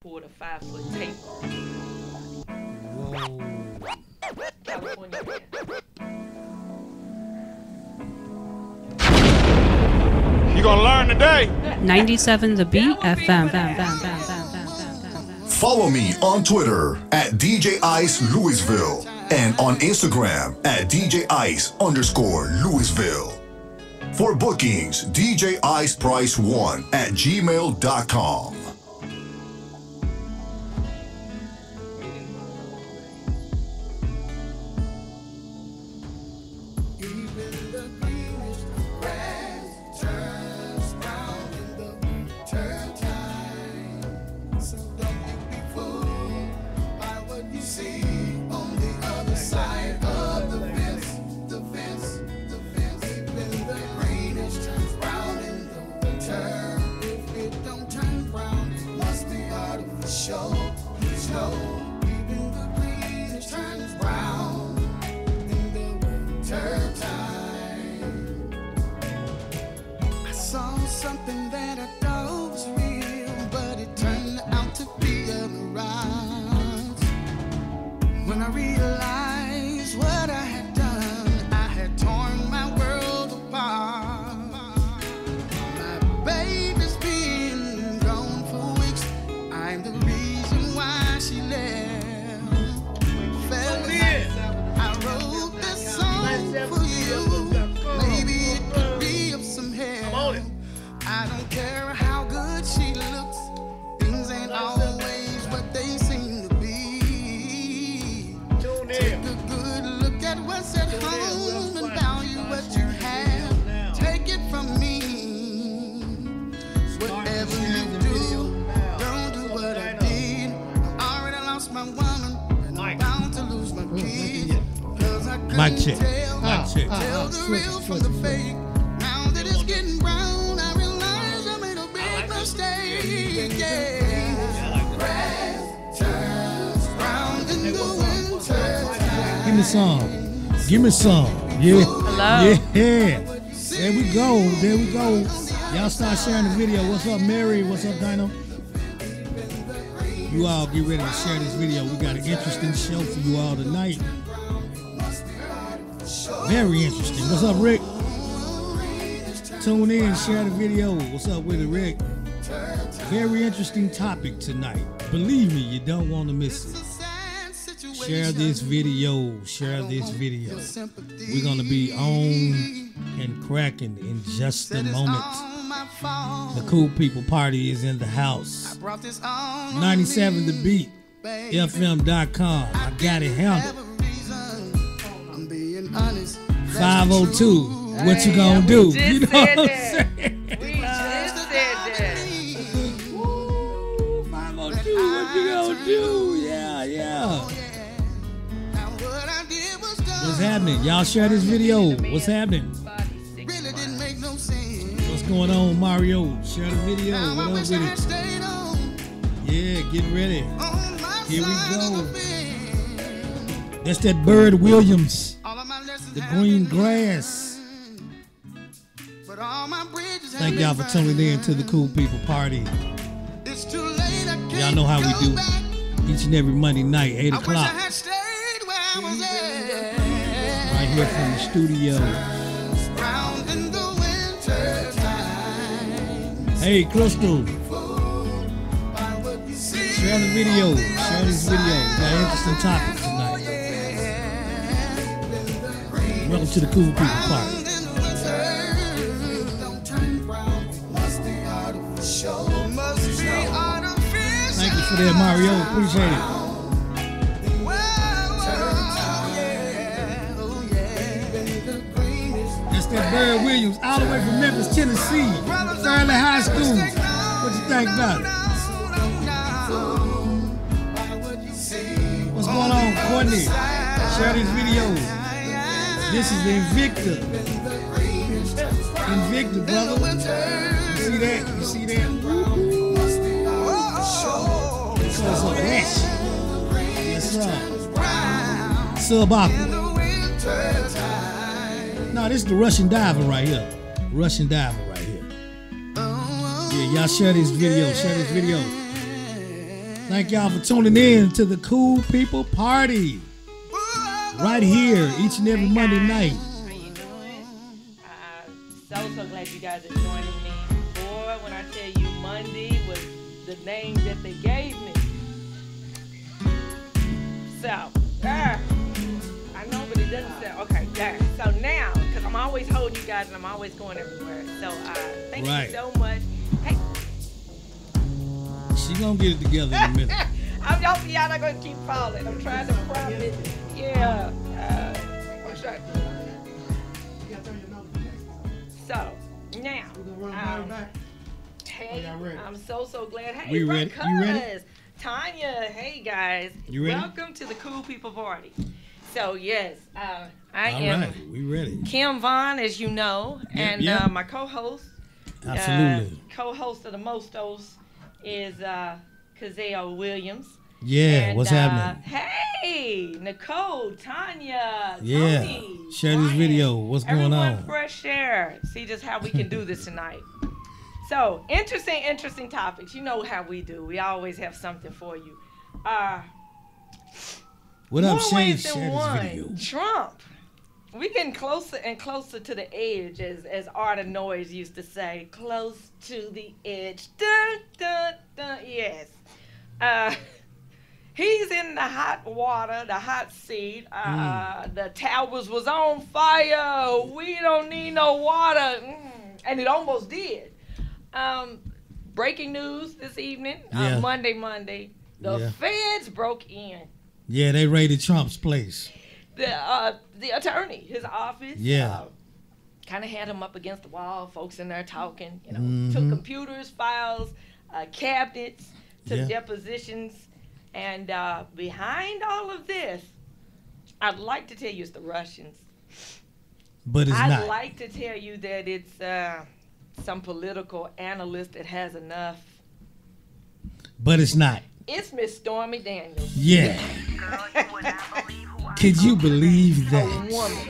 pulled a 5-foot tape off. Whoa. California man. You gonna learn today. 97 The Beat FM. Follow me on Twitter at DJ Ice Louisville and on Instagram at DJ Ice_Louisville. For bookings, DJ Ice Price 1 at gmail.com. Mic check. Mic check. Give me some. Give me some. Yeah. Hello. Yeah. There we go. There we go. Y'all start sharing the video. What's up, Mary? What's up, Dino? You all get ready to share this video. We got an interesting show for you all tonight. Very interesting. What's up, Rick? Tune in, share the video. What's up with it, Rick? Very interesting topic tonight. Believe me, you don't want to miss it. Share this video. Share this video. We're going to be on and cracking in just a moment. The Cool People Party is in the house. 97 The Beat, FM.com. I got it handled. 502, what you gonna do? You know what I'm saying? We just said that. Ooh, 502, what you gonna do? Yeah. What's happening? Y'all share this video. What's happening? What's going on, Mario? Share the video. What up with it? Yeah, get ready. Here we go. That's that Bird Williams. The Green Grass. Thank y'all for tuning in to the Cool People Party. Y'all know how we do. Each and every Monday night, 8 o'clock. Right here from the studio. Hey, Crystal. Share the video. Share this video. We got an interesting topic tonight. Welcome to the Cool People Party. Thank you for that, Mario. Appreciate it. That's that Bird Williams, all the way from Memphis, Tennessee. Fairleigh High School. What you think about it? What's going on, Courtney? Share these videos. This is Invicta. Invicta, brother. You see that? You see that? It's a wretch. Yes, sir. Sub-Aqua. No, this is the Russian Diver right here. Russian Diver right here. Yeah, y'all share this video. Share this video. Thank y'all for tuning in to the Cool People Party. Right here, each and every Monday night. How you doing? So glad you guys are joining me. Boy, when I tell you Monday was the name that they gave me. So, I know, but it doesn't sound, okay, there. So now, because I'm always holding you guys and I'm always going everywhere. So, thank you so much. Hey. She gonna get it together in a minute. Y'all not gonna keep falling. I'm trying to prop it. Yeah. I'm trying. So now, hey, I'm so glad. Hey, we ready? You ready? Tanya, hey guys. You ready? Welcome to the Cool People Party. So yes, I All am. right, we ready. Kim Vaughn, as you know, and my co-host. Absolutely. Co-host of the Mostos is Kazeo Williams. Yeah, and, what's happening? Hey, Nicole, Tanya, yeah. Tony, Share this video. What's going on? Fresh share. See just how we can do this tonight. So, interesting topics. You know how we do. We always have something for you. What up, more Shane? ways than Share one. this video. Trump. We're getting closer and closer to the edge, as Art Noise used to say. Close to the edge. Dun, dun, dun. Yes. He's in the hot water, the hot seat. The towers was on fire. We don't need no water. And it almost did. Breaking news this evening, Monday. The feds broke in. Yeah, they raided Trump's place. The attorney, his office. Yeah. Kind of had him up against the wall. Folks in there talking. You know, took computers, files, cabinets, took depositions. And behind all of this, I'd like to tell you it's the Russians. But it's not. I'd like to tell you that it's some political analyst that has enough. But it's not. It's Miss Stormy Daniels. Yeah. Could you believe that? A woman.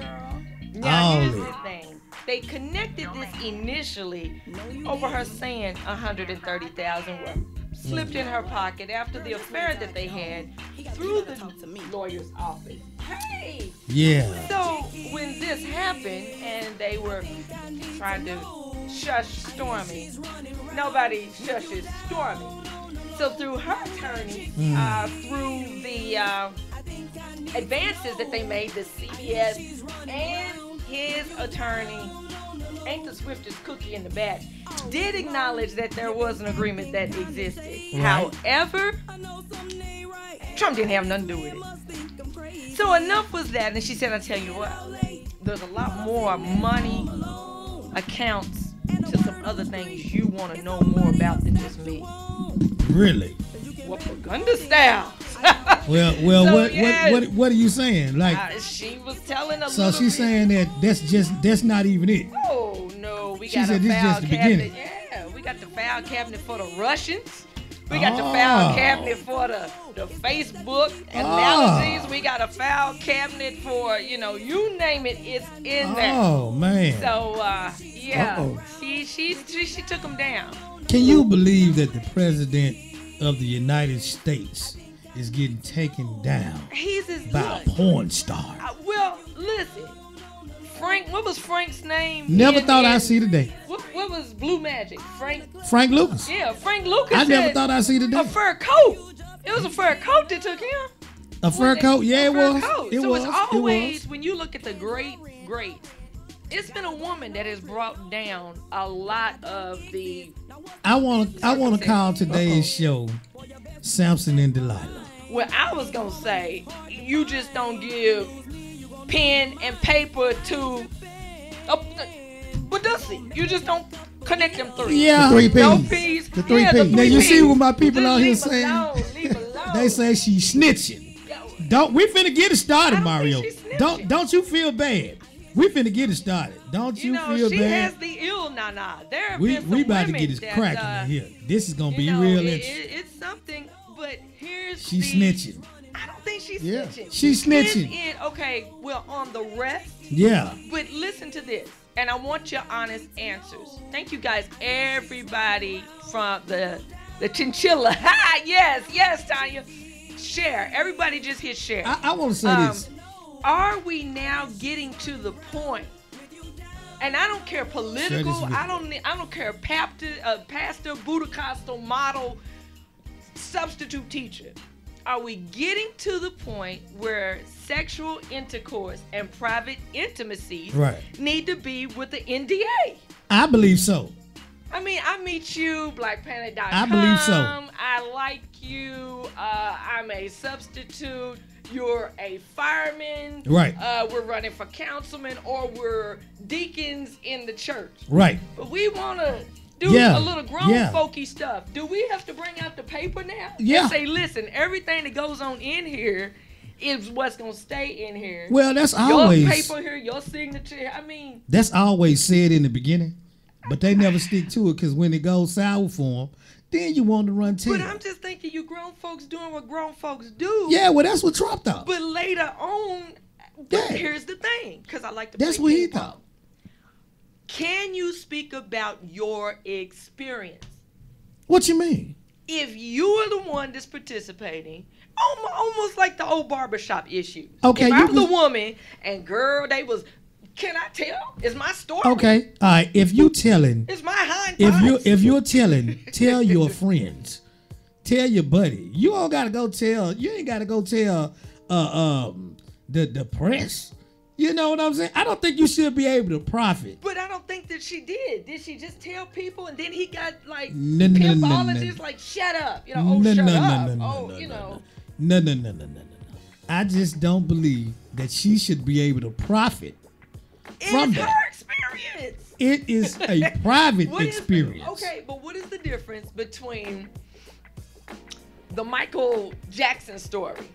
Now, here's the thing. They connected this initially over her saying 130,000 were slipped in her pocket after the affair that they had through the lawyer's office. Hey! Yeah. So when this happened and they were trying to shush Stormy, nobody shushes Stormy. So through her attorney, through the advances that they made to CBS and his attorney, ain't the swiftest cookie in the batch, did acknowledge that there was an agreement that existed. Right. However, Trump didn't have nothing to do with it. So enough was that, and she said, I tell you what, there's a lot more money, accounts, to some other things you want to know more about than just me. Really? Propaganda style. Well, so, what are you saying? Like she was telling a so little she's bit. saying that that's not even it. No, we she got said a this file just the cabinet. beginning. Yeah, we got the file cabinet for the Russians. We got the file cabinet for the Facebook analogies. We got a file cabinet for, you name it, it's in there. Oh man. So she took them down. Can you believe that the president of the United States is getting taken down by a porn star? Well, listen. Frank, what was Frank's name? Never thought I'd see the day. What was Blue Magic? Frank Lucas. Yeah, Frank Lucas. I never thought I'd see the day. A fur coat. It was a fur coat that took him. A fur coat? Yeah, it was. It's always, when you look at the great, it's been a woman that has brought down a lot of the... I want to call today's show Samson and Delilah. Well, I was going to say, you just don't give pen and paper to Badussi. You just don't connect them three. Yeah. The 3 P's. No P's. The 3 P's. Now, you see what my people out here saying? Leave alone. They say she's snitching. We finna get it started, Mario. Don't you feel bad? We finna get it started. Don't you feel she bad? Has the ill nana. We about to get this cracking in here. This is gonna be real interesting. It's something, but here's she's snitching. I don't think she's snitching. She's snitching. Okay, well, on the rest. Yeah. But listen to this, and I want your honest answers. Thank you guys, everybody from the The chinchilla. Yes, Tanya. Share. Everybody just hit share. I want to say this. Are we now getting to the point? And I don't care political. I don't care pastor, Buddha model, substitute teacher. Are we getting to the point where sexual intercourse and private intimacy need to be with the NDA? I believe so. I mean, I meet you, BlackPlanet.com. I believe so. I like you. I'm a substitute. You're a fireman. Right. We're running for councilman, or we're deacons in the church. Right. But we want to do a little grown folky stuff. Do we have to bring out the paper now? Yeah. And say, listen, everything that goes on in here is what's going to stay in here. Well, that's always... Your paper here, your signature here. I mean... That's always said in the beginning, but they never stick to it because when it goes sour for them, then you want to run tail. But I'm just thinking you grown folks doing what grown folks do. Yeah, well, that's what Trump thought. But later on, here's the thing, because I like to That's play what he ping pong. thought. Can you speak about your experience? What you mean? If you are the one that's participating, almost like the old barbershop issue. Okay, if I'm the woman and girl, they was, can I tell? It's my story. Okay, all right. If you telling, it's my hind parts. if you're telling, tell your friends, tell your buddy. You all gotta go tell. You ain't gotta go tell the press. You know what I'm saying? I don't think you should be able to profit. But I don't think that she did. Did she just tell people and then he got like pimpologists like shut up, you know? Shut up. No. I just don't believe that she should be able to profit from that. It's her experience. It is a private experience. Okay, but what is the difference between the Michael Jackson story?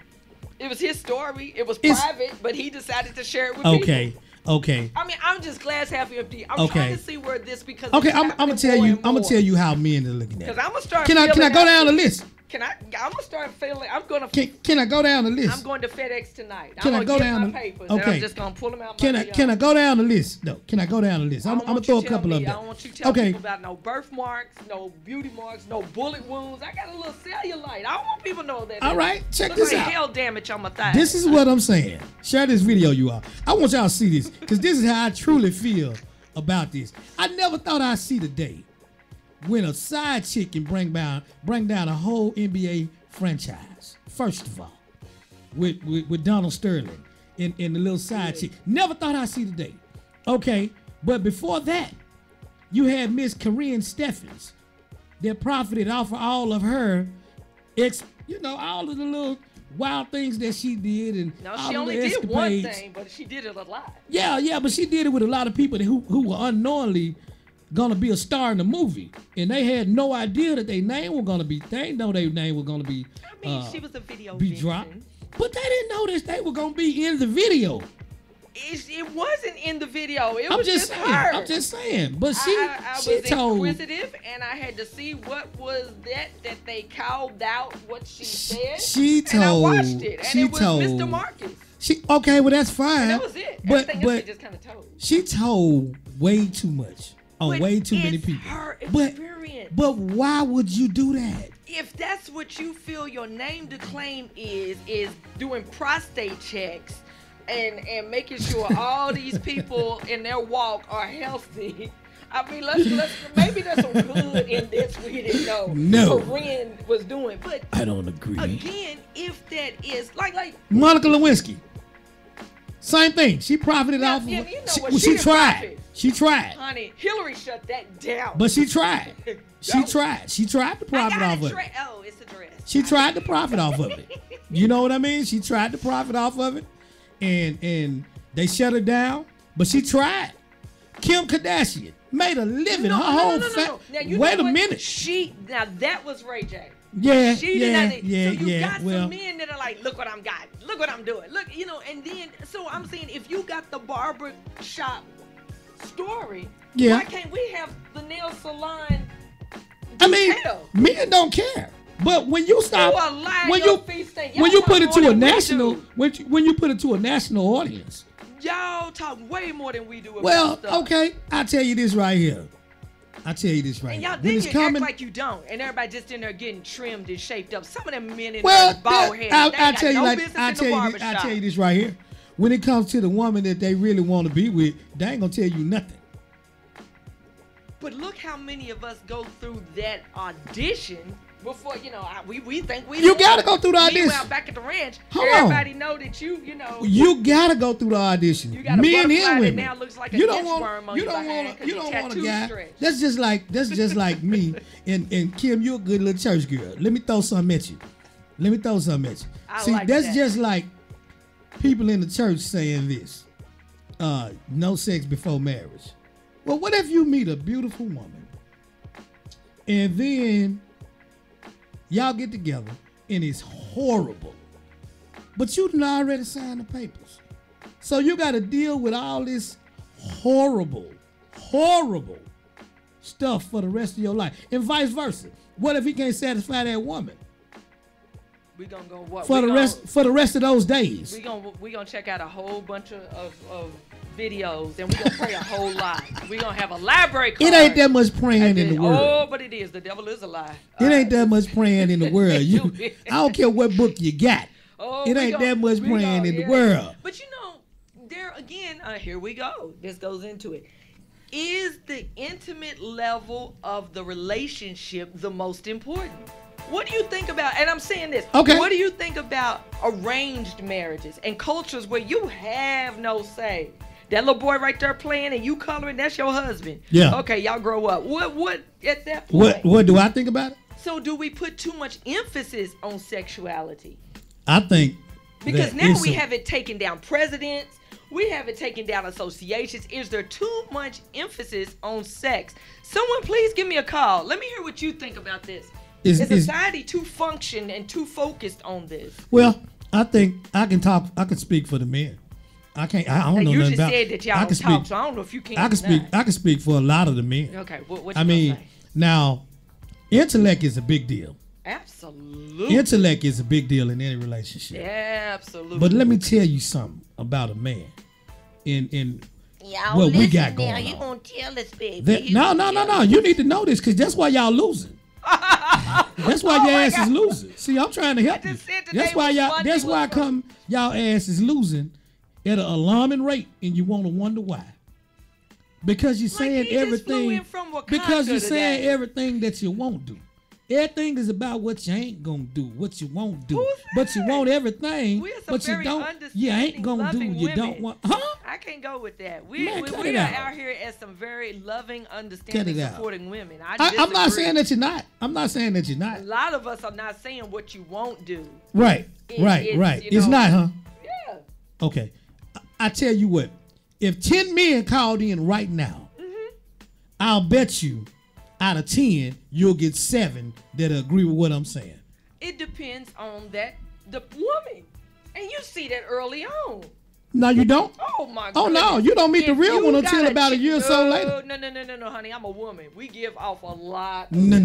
It was his story. It was private, but he decided to share it with people. Okay. I mean, I'm just glass half empty. I'm trying to see where this because I'm gonna tell you. I'm gonna tell you how men are looking at it. Because I'm gonna start. Can I go down the list? I'm gonna start feeling. I'm gonna. Can I go down the list? I'm going to FedEx tonight. Can I go down my papers? Okay. And I'm just gonna pull them out. Can I go down the list? No. Can I go down the list? I'm gonna throw a couple of them. I don't want you to tell people about no birthmarks, no beauty marks, no bullet wounds. I got a little cellulite. I don't want people to know that. All right, check this out. Hell damage on my thighs. This is what I'm saying. Share this video, you all. I want y'all to see this because this is how I truly feel about this. I never thought I'd see the day when a side chick can bring down a whole NBA franchise. First of all, with Donald Sterling and the little side chick. Never thought I'd see the day. Okay, but before that, you had Miss Corinne Steffens that profited off of all of her all of the little wild things that she did and all she only the did one escapades. thing, but she did it a lot. Yeah, but she did it with a lot of people who were unknowingly gonna be a star in the movie, and they had no idea that their name was gonna be. They didn't know their name was gonna be. I mean, she was a video be dropped, but they didn't know that they were gonna be in the video. It wasn't in the video. It I'm was just saying, her. I'm just saying. But I she was told. inquisitive, and I had to see what was that they called out what she said. She told. And I watched it, and it was Mr. Marcus. Okay, well that's fine. And that was it. Everything else she just kind of told. She told way too much on way too many people. Her experience. But why would you do that? If that's what you feel your name to claim is doing prostate checks and making sure all these people in their walk are healthy. I mean, let's maybe there's some good in this we didn't know. No. Corinne was doing, but I don't agree. Again, if that is like Monica Lewinsky, same thing. She profited off of it. She tried. She tried. Honey, Hillary shut that down. But she tried. She tried. She tried to profit off of it. Oh, it's a dress. She tried to profit off of it. You know what I mean? She tried to profit off of it. And they shut her down, but she tried. Kim Kardashian made a living. Her whole family. Wait a minute. Now that was Ray J. Yeah, So you got well, some men that are like, look what I'm got. Look what I'm doing. Look, and then so I'm saying if you got the barber shop story, why can't we have the nail salon? I mean, men don't care. But when you stop, when you put it to a national, when you put it to a national audience, y'all talk way more than we do. Well, okay, I'll tell you this right here. I tell you this right And now. y'all, When then it's you coming, act like you don't, and everybody just in there getting trimmed and shaped up. Some of them men in well, there bald headed. I tell you like I I tell you this right here. When it comes to the woman that they really want to be with, they ain't gonna tell you nothing. But look how many of us go through that audition before, we think we. You gotta go through the audition. Meanwhile, back at the ranch, Hold on. everybody know that you know. You gotta go through the audition. You got a Men butterfly and that women. now looks like a you don't inchworm on you your don't behind want 'cause you your don't want a tattoo guy. stretched. That's just like me and Kim. You're a good little church girl. Let me throw something at you. I See, like that's that. just like people in the church saying this. No sex before marriage. Well, what if you meet a beautiful woman and then y'all get together and it's horrible, but you done already signed the papers, so you got to deal with all this horrible stuff for the rest of your life, and vice versa. What if he can't satisfy that woman We gonna go what? for the rest of those days? We gonna check out a whole bunch of videos, and we gonna pray a whole lot. We gonna have a library card. It ain't that much praying in the world. Oh, but it is. The devil is a lie. It ain't that much praying in the world. I don't care what book you got. Oh, It ain't that much praying in the world. But there again, here we go. This goes into it. Is the intimate level of the relationship the most important? What do you think about, and I'm saying this, Okay. What do you think about arranged marriages and cultures where you have no say? That little boy right there playing and you coloring, that's your husband. Yeah. Okay, y'all grow up. What at that point? What do I think about it? So do we put too much emphasis on sexuality? I think Because that now it's we have it taken down presidents. We have it taken down associations. Is there too much emphasis on sex? Someone please give me a call. Let me hear what you think about this. Is society too functioned and too focused on this? Well, I think I can speak for the men. I don't know you nothing just about. said that y'all I don't can talk, speak. so I don't know if you can. I can speak for a lot of the men. Okay, what I you mean, gonna say? now, intellect is a big deal. Absolutely. Intellect is a big deal in any relationship. Absolutely. But let me tell you something about a man. In Y'all what we listen got now. going You on. gonna tell us, baby. That, no. You need to know this because that's why y'all losing. That's why your ass is losing. See, I'm trying to help you. just said today That's why was y'all. Monday That's why was come y'all ass is losing at an alarming rate, and you want to wonder why. Because you're saying he just flew everything. in from Wakanda Because you're saying today. everything that you won't do. Everything is about what you ain't gonna do, what you won't do. Who's But you that? want everything, We're some but you very don't. You ain't gonna do. understanding, You loving don't women. want. Huh? I can't go with that. Man, cut We it are out. out here as some very loving, Cut understanding, it out. supporting women. I'm not disagree. saying that you're not. I'm not saying that you're not. A lot of us are not saying what you won't do. Right. It's- Right. you It's know- not, huh? Yeah. Okay. I tell you what. If 10 men called in right now, I'll bet you out of 10, you'll get 7 that agree with what I'm saying. It depends on the woman. And you see that early on. No, you don't? Oh my god. Oh, no, you don't meet the If real you one until got about a year or so later. No, honey. I'm a woman. We give off a lot. No.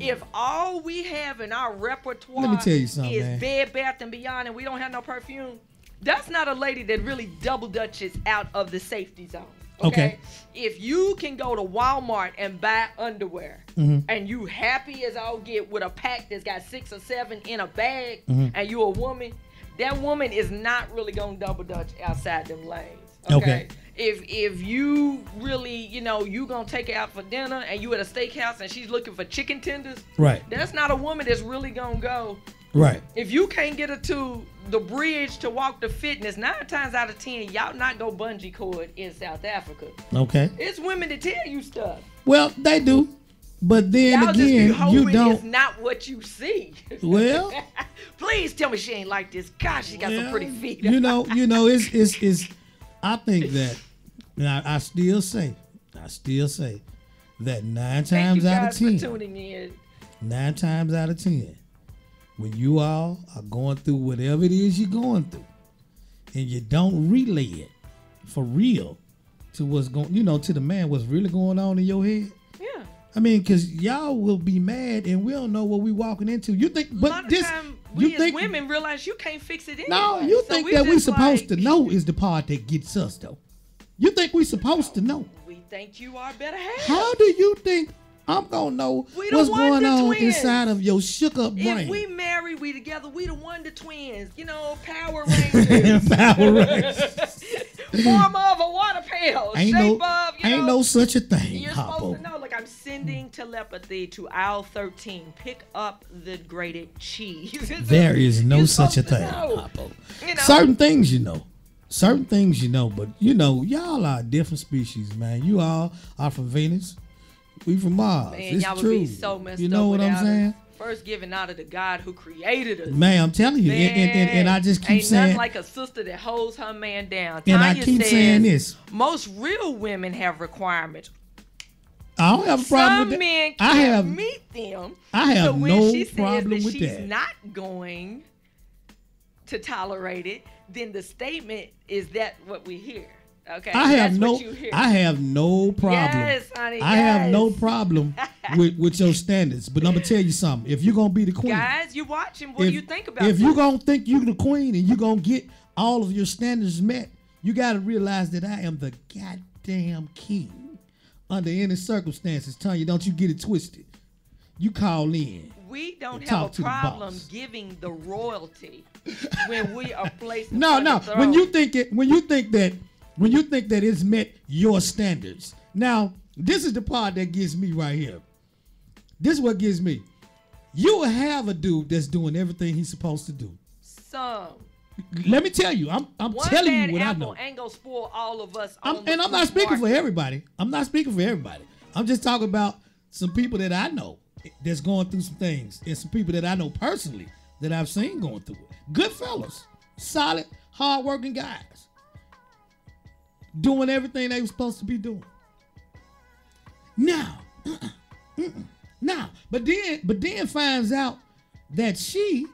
If all we have in our repertoire Let me tell you something, is man. Bed Bath and Beyond and we don't have no perfume, that's not a lady that really double dutches out of the safety zone. Okay. If you can go to Walmart and buy underwear Mm-hmm. and you happy as all get with a pack that's got 6 or 7 in a bag Mm-hmm. and you a woman, that woman is not really gonna double dutch outside them lanes. Okay. If you really, you gonna take her out for dinner and you at a steakhouse and she's looking for chicken tenders, Right. that's not a woman that's really gonna go. Right. If you can't get her to the bridge to walk to fitness, 9 times out of 10, y'all not go bungee cord in South Africa. Okay. It's women that tell you stuff. Well, they do. But then Y'all just be again, hoping you it's don't. not what you see. Well, Please tell me she ain't like this. Gosh, she got some pretty feet. it's. I think that, and I still say that 9 Thank times you out of guys for 10, tuning in. 9 times out of 10, when you all are going through whatever it is you're going through, and you don't relay it for real to what's going, to the man what's really going on in your head. Yeah. I mean, because y'all will be mad and we don't know what we walking into. You think, A lot but of this, time, you we as think, women realize you can't fix it anyway. no, you So think that we just supposed like, to know is the part that gets us though. You think we supposed to know? We think you are better half. How do you think I'm gonna know We the what's going Wonder on Twins. inside of your shook up brain? If we marry, we together. We the Wonder Twins. You know, Power Rangers. Power Rangers. Form of a water pail. Ain't Shape no, of, you ain't know. no such a thing, You're Hoppo. supposed to know. Like, I'm sending telepathy to aisle 13. Pick up the grated cheese. There is no You're such a supposed to thing, know. Hoppo. You know. Certain things you know. Certain things you know, but you know, y'all are different species, man. You all are from Venus. We from Mars. Man, it's y'all would true. be so messed you up know what I'm without saying? us. First giving out of the God who created us. Man, I'm telling you. And I just keep ain't saying, nothing like a sister that holds her man down. and I Tanya keep says, saying this. most real women have requirements. I don't have a problem Some with that. men I can't have meet them. I have so when no she says problem that with she's that. not going to tolerate it, then the statement is that what we hear. Okay, I have That's no what you hear. I have no problem. Yes, honey, I have no yes. problem with your standards. But I'm gonna tell you something. If you're gonna be the queen, Guys, you watching? What do you think about if that? you're gonna think you're the queen and you're gonna get all of your standards met, you gotta realize that I am the goddamn king. Under any circumstances, Tanya, don't you get it twisted. You call in. We don't and have talk a to the problem boss. giving the royalty when we are placed in No, front no. of the When you throne. think that it's met your standards. Now, this is the part that gets me right here. This is what gets me. You will have a dude that's doing everything he's supposed to do. Some. Let me tell you, I'm One telling bad you what I apple know. ain't gonna spoil all of us. And I'm not speaking for everybody. I'm just talking about some people that I know that's going through some things, and some people that I know personally that I've seen going through it. Good fellas, solid, hard-working guys, doing everything they were supposed to be doing. Now, but then finds out that she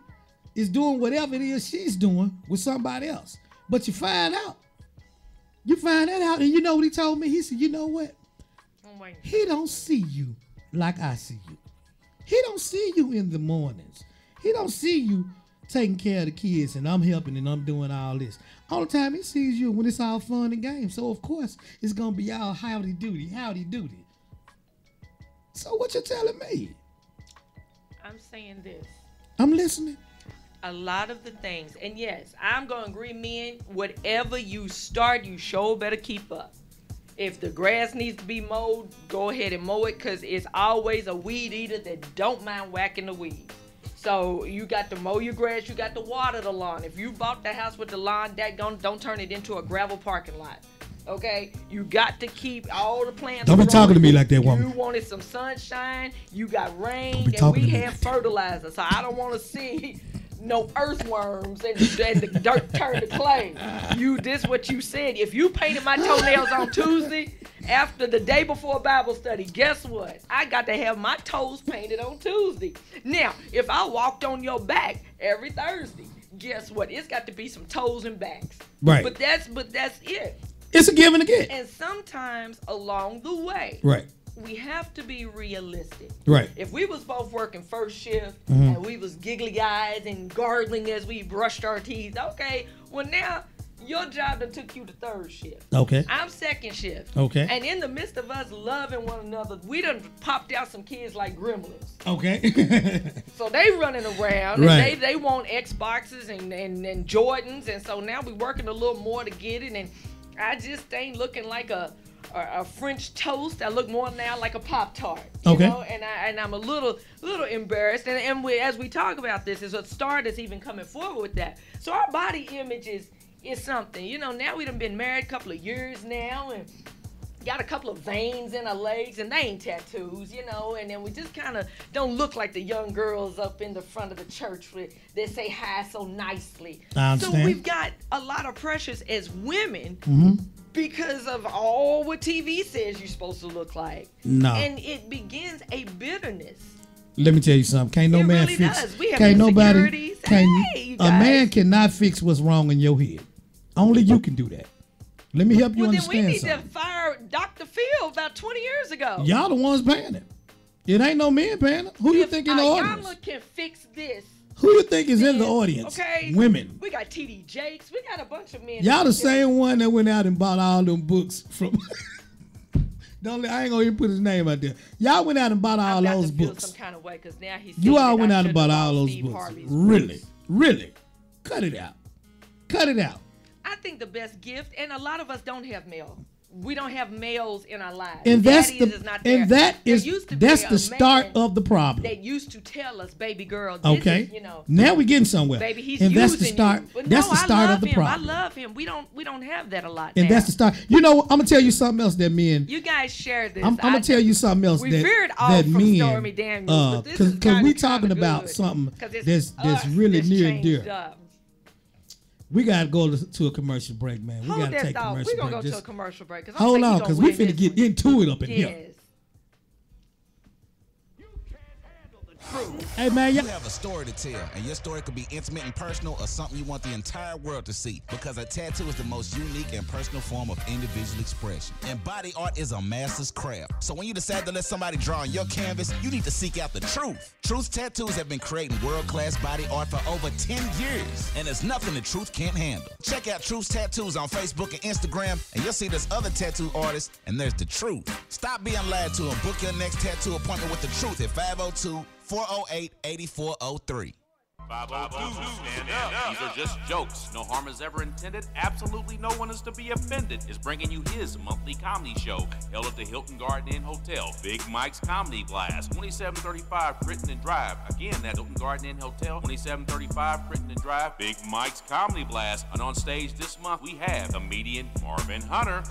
is doing whatever it is she's doing with somebody else. But you find that out, and you know what he told me? He said, you know what? Oh my. He don't see you like I see you. He don't see you in the mornings. He don't see you taking care of the kids and I'm helping and I'm doing all this. All the time he sees you when it's all fun and games. So of course it's gonna be all howdy doody. So what you telling me? I'm saying this. I'm listening. A lot of the things, and yes, I'm gonna agree, men. Whatever you start, you sure better keep up. If the grass needs to be mowed, go ahead and mow it, because it's always a weed eater that don't mind whacking the weeds. So you got to mow your grass, you got to water the lawn. If you bought the house with the lawn, don't turn it into a gravel parking lot. Okay? You got to keep all the plants Don't be growing. talking to me like that, woman. You wanted some sunshine, you got Don't rain, be and talking we to me have like that. fertilizer. So I don't want to see no earthworms and the dirt turn to clay. This what you said. If you painted my toenails on Tuesday after the day before Bible study, guess what? I got to have my toes painted on Tuesday. Now, if I walked on your back every Thursday, guess what? It's got to be some toes and backs. Right. But that's it. It's a give and a get. And sometimes along the way, Right. we have to be realistic. Right. If we was both working first shift Mm-hmm. and we was giggly eyes and gargling as we brushed our teeth, okay, well now your job done took you to third shift. Okay. I'm second shift. Okay. And in the midst of us loving one another, we done popped out some kids like gremlins. Okay. So they running around Right. and they want Xboxes and Jordans, and so now we working a little more to get it, and I just ain't looking like a French toast. I look more now like a Pop-Tart. You Okay. know? And I'm a little embarrassed. And as we talk about this, is a star that's even coming forward with that. So our body image is something. You know, now we done been married a couple of years now and got a couple of veins in our legs, and they ain't tattoos, you know, and then we just kind of don't look like the young girls up in the front of the church that say hi so nicely. I understand. So we've got a lot of pressures as women because of all what TV says you're supposed to look like. No. And it begins a bitterness. Let me tell you something. Can't no It man really fix. does. We have Can't nobody. insecurities. Can't, Hey, you a guys. man cannot fix what's wrong in your head. Only you can do that. Let me help you Well, then we understand need something. to fire Dr. Phil about 20 years ago. Y'all the ones paying it. It ain't no men paying it. Who you think in the audience? Ayala can fix this. Who you think is in the audience? Okay. Women. We got TD Jakes. We got a bunch of men. Y'all the that- same one that went out and bought all them books from Don't. I ain't gonna even put his name out there. Y'all went out and bought all those books. Some kind of way, 'cause now he's you all went out and bought all those books. Really. Cut it out. I think the best gift, and a lot of us don't have mail. We don't have males in our lives. And that's that's the start of the problem. They used to tell us, baby girl, this is, now we're getting somewhere. Baby, he's and that's using the start. you. But that's no, the start of the problem. I love him. We don't have that a lot. And now. that's the start. You know, I'm gonna tell you something else that men. You guys share this. I'm gonna tell you something else we that veered off that from men. Stormy Daniels, Because we talking about something that's really near and dear. Up. We gotta go to a commercial break, man. We gotta take a commercial break. We're gonna go to a commercial break. Hold on, because we finna get into it up in here. Hey man, you have a story to tell, and your story could be intimate and personal, or something you want the entire world to see. Because a tattoo is the most unique and personal form of individual expression, and body art is a master's craft. So when you decide to let somebody draw on your canvas, you need to seek out the truth. Truth Tattoos have been creating world-class body art for over 10 years, and there's nothing the Truth can't handle. Check out Truth Tattoos on Facebook and Instagram, and you'll see there's other tattoo artists, and there's the Truth. Stop being lied to and book your next tattoo appointment with the Truth at 502-408-8403. 502, stand up. These are just jokes. No harm is ever intended. Absolutely no one is to be offended. Is bringing you his monthly comedy show held at the Hilton Garden Inn Hotel. Big Mike's Comedy Blast, 2735 Crittenden Drive. Again, that Hilton Garden Inn Hotel, 2735 Crittenden Drive. Big Mike's Comedy Blast. And on stage this month, we have comedian Marvin Hunter.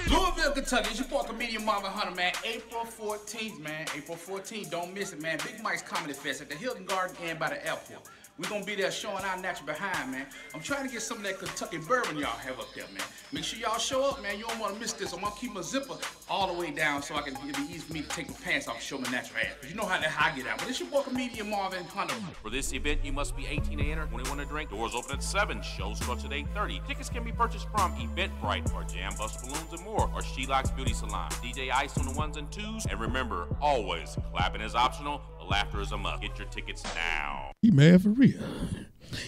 Louisville, Kentucky. It's your boy, comedian Marvin Hunter, man. April 14th, man. April 14th. Don't miss it, man. Big Mike's Comedy Fest at the Hilton Garden Inn by the airport. We're going to be there showing our natural behind, man. I'm trying to get some of that Kentucky bourbon y'all have up there, man. Make sure y'all show up, man. You don't want to miss this. I'm going to keep my zipper all the way down so it'll be easy for me to take my pants off and show my natural ass. Because you know how I get out. But it's your boy, comedian Marvin Hunter. For this event, you must be 18 to enter, 21 to drink. Doors open at 7. Show starts at 8:30. Tickets can be purchased from Eventbrite or Jam Bust Balloons and more, or She Likes Beauty Salon. DJ Ice on the ones and twos. And remember, always, clapping is optional. Laughter is a must. Get your tickets now. He mad for real.